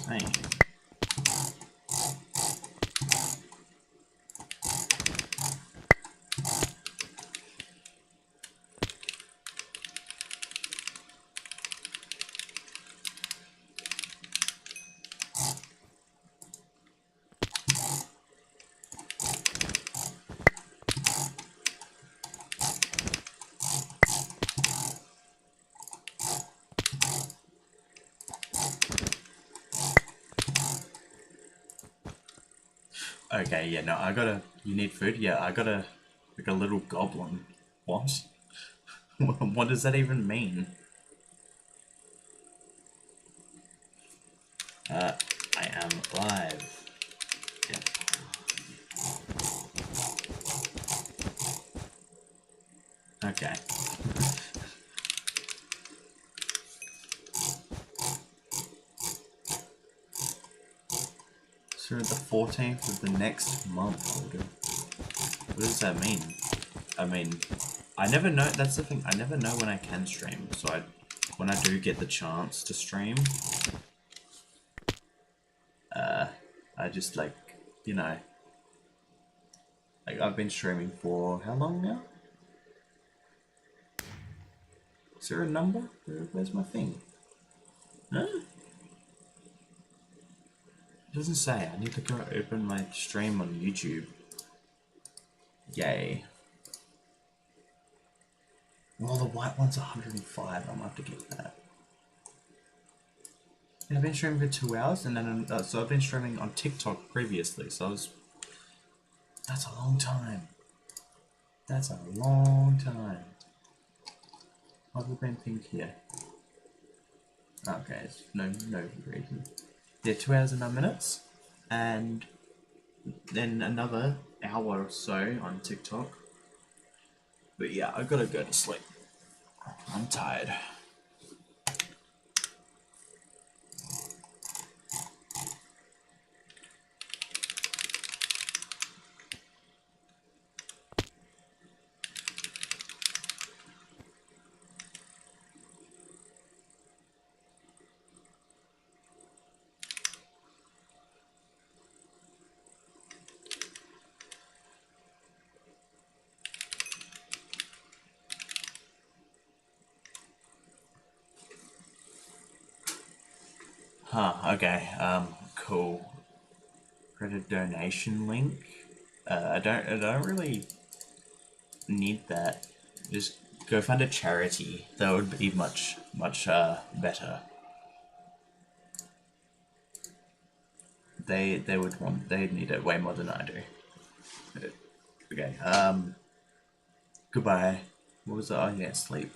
Dang. Okay, yeah, no, I gotta... You need food? Yeah, I gotta... Like a little goblin. What? What does that even mean? I am live. Yeah. Okay. So the 14th of the next month, what does that mean? I mean, I never know, that's the thing, I never know when I can stream, so when I do get the chance to stream, I just like, you know, like I've been streaming for how long now? Is there a number? Where's my thing? Huh? It doesn't say. I need to go open my stream on YouTube. Yay. Well, the white one's 105. I'm gonna have to get that. And I've been streaming for 2 hours, and then so I've been streaming on TikTok previously. So that's a long time. That's a long time. Other than think here. Okay, it's no reason. Yeah, 2 hours and 9 minutes, and then another hour or so on TikTok. But yeah, I gotta go to sleep. I'm tired. Huh, okay, cool. Create a donation link. I don't really need that. Just go find a charity. That would be much better. They'd need it way more than I do. Okay, goodbye. What was it? Oh yeah, sleep.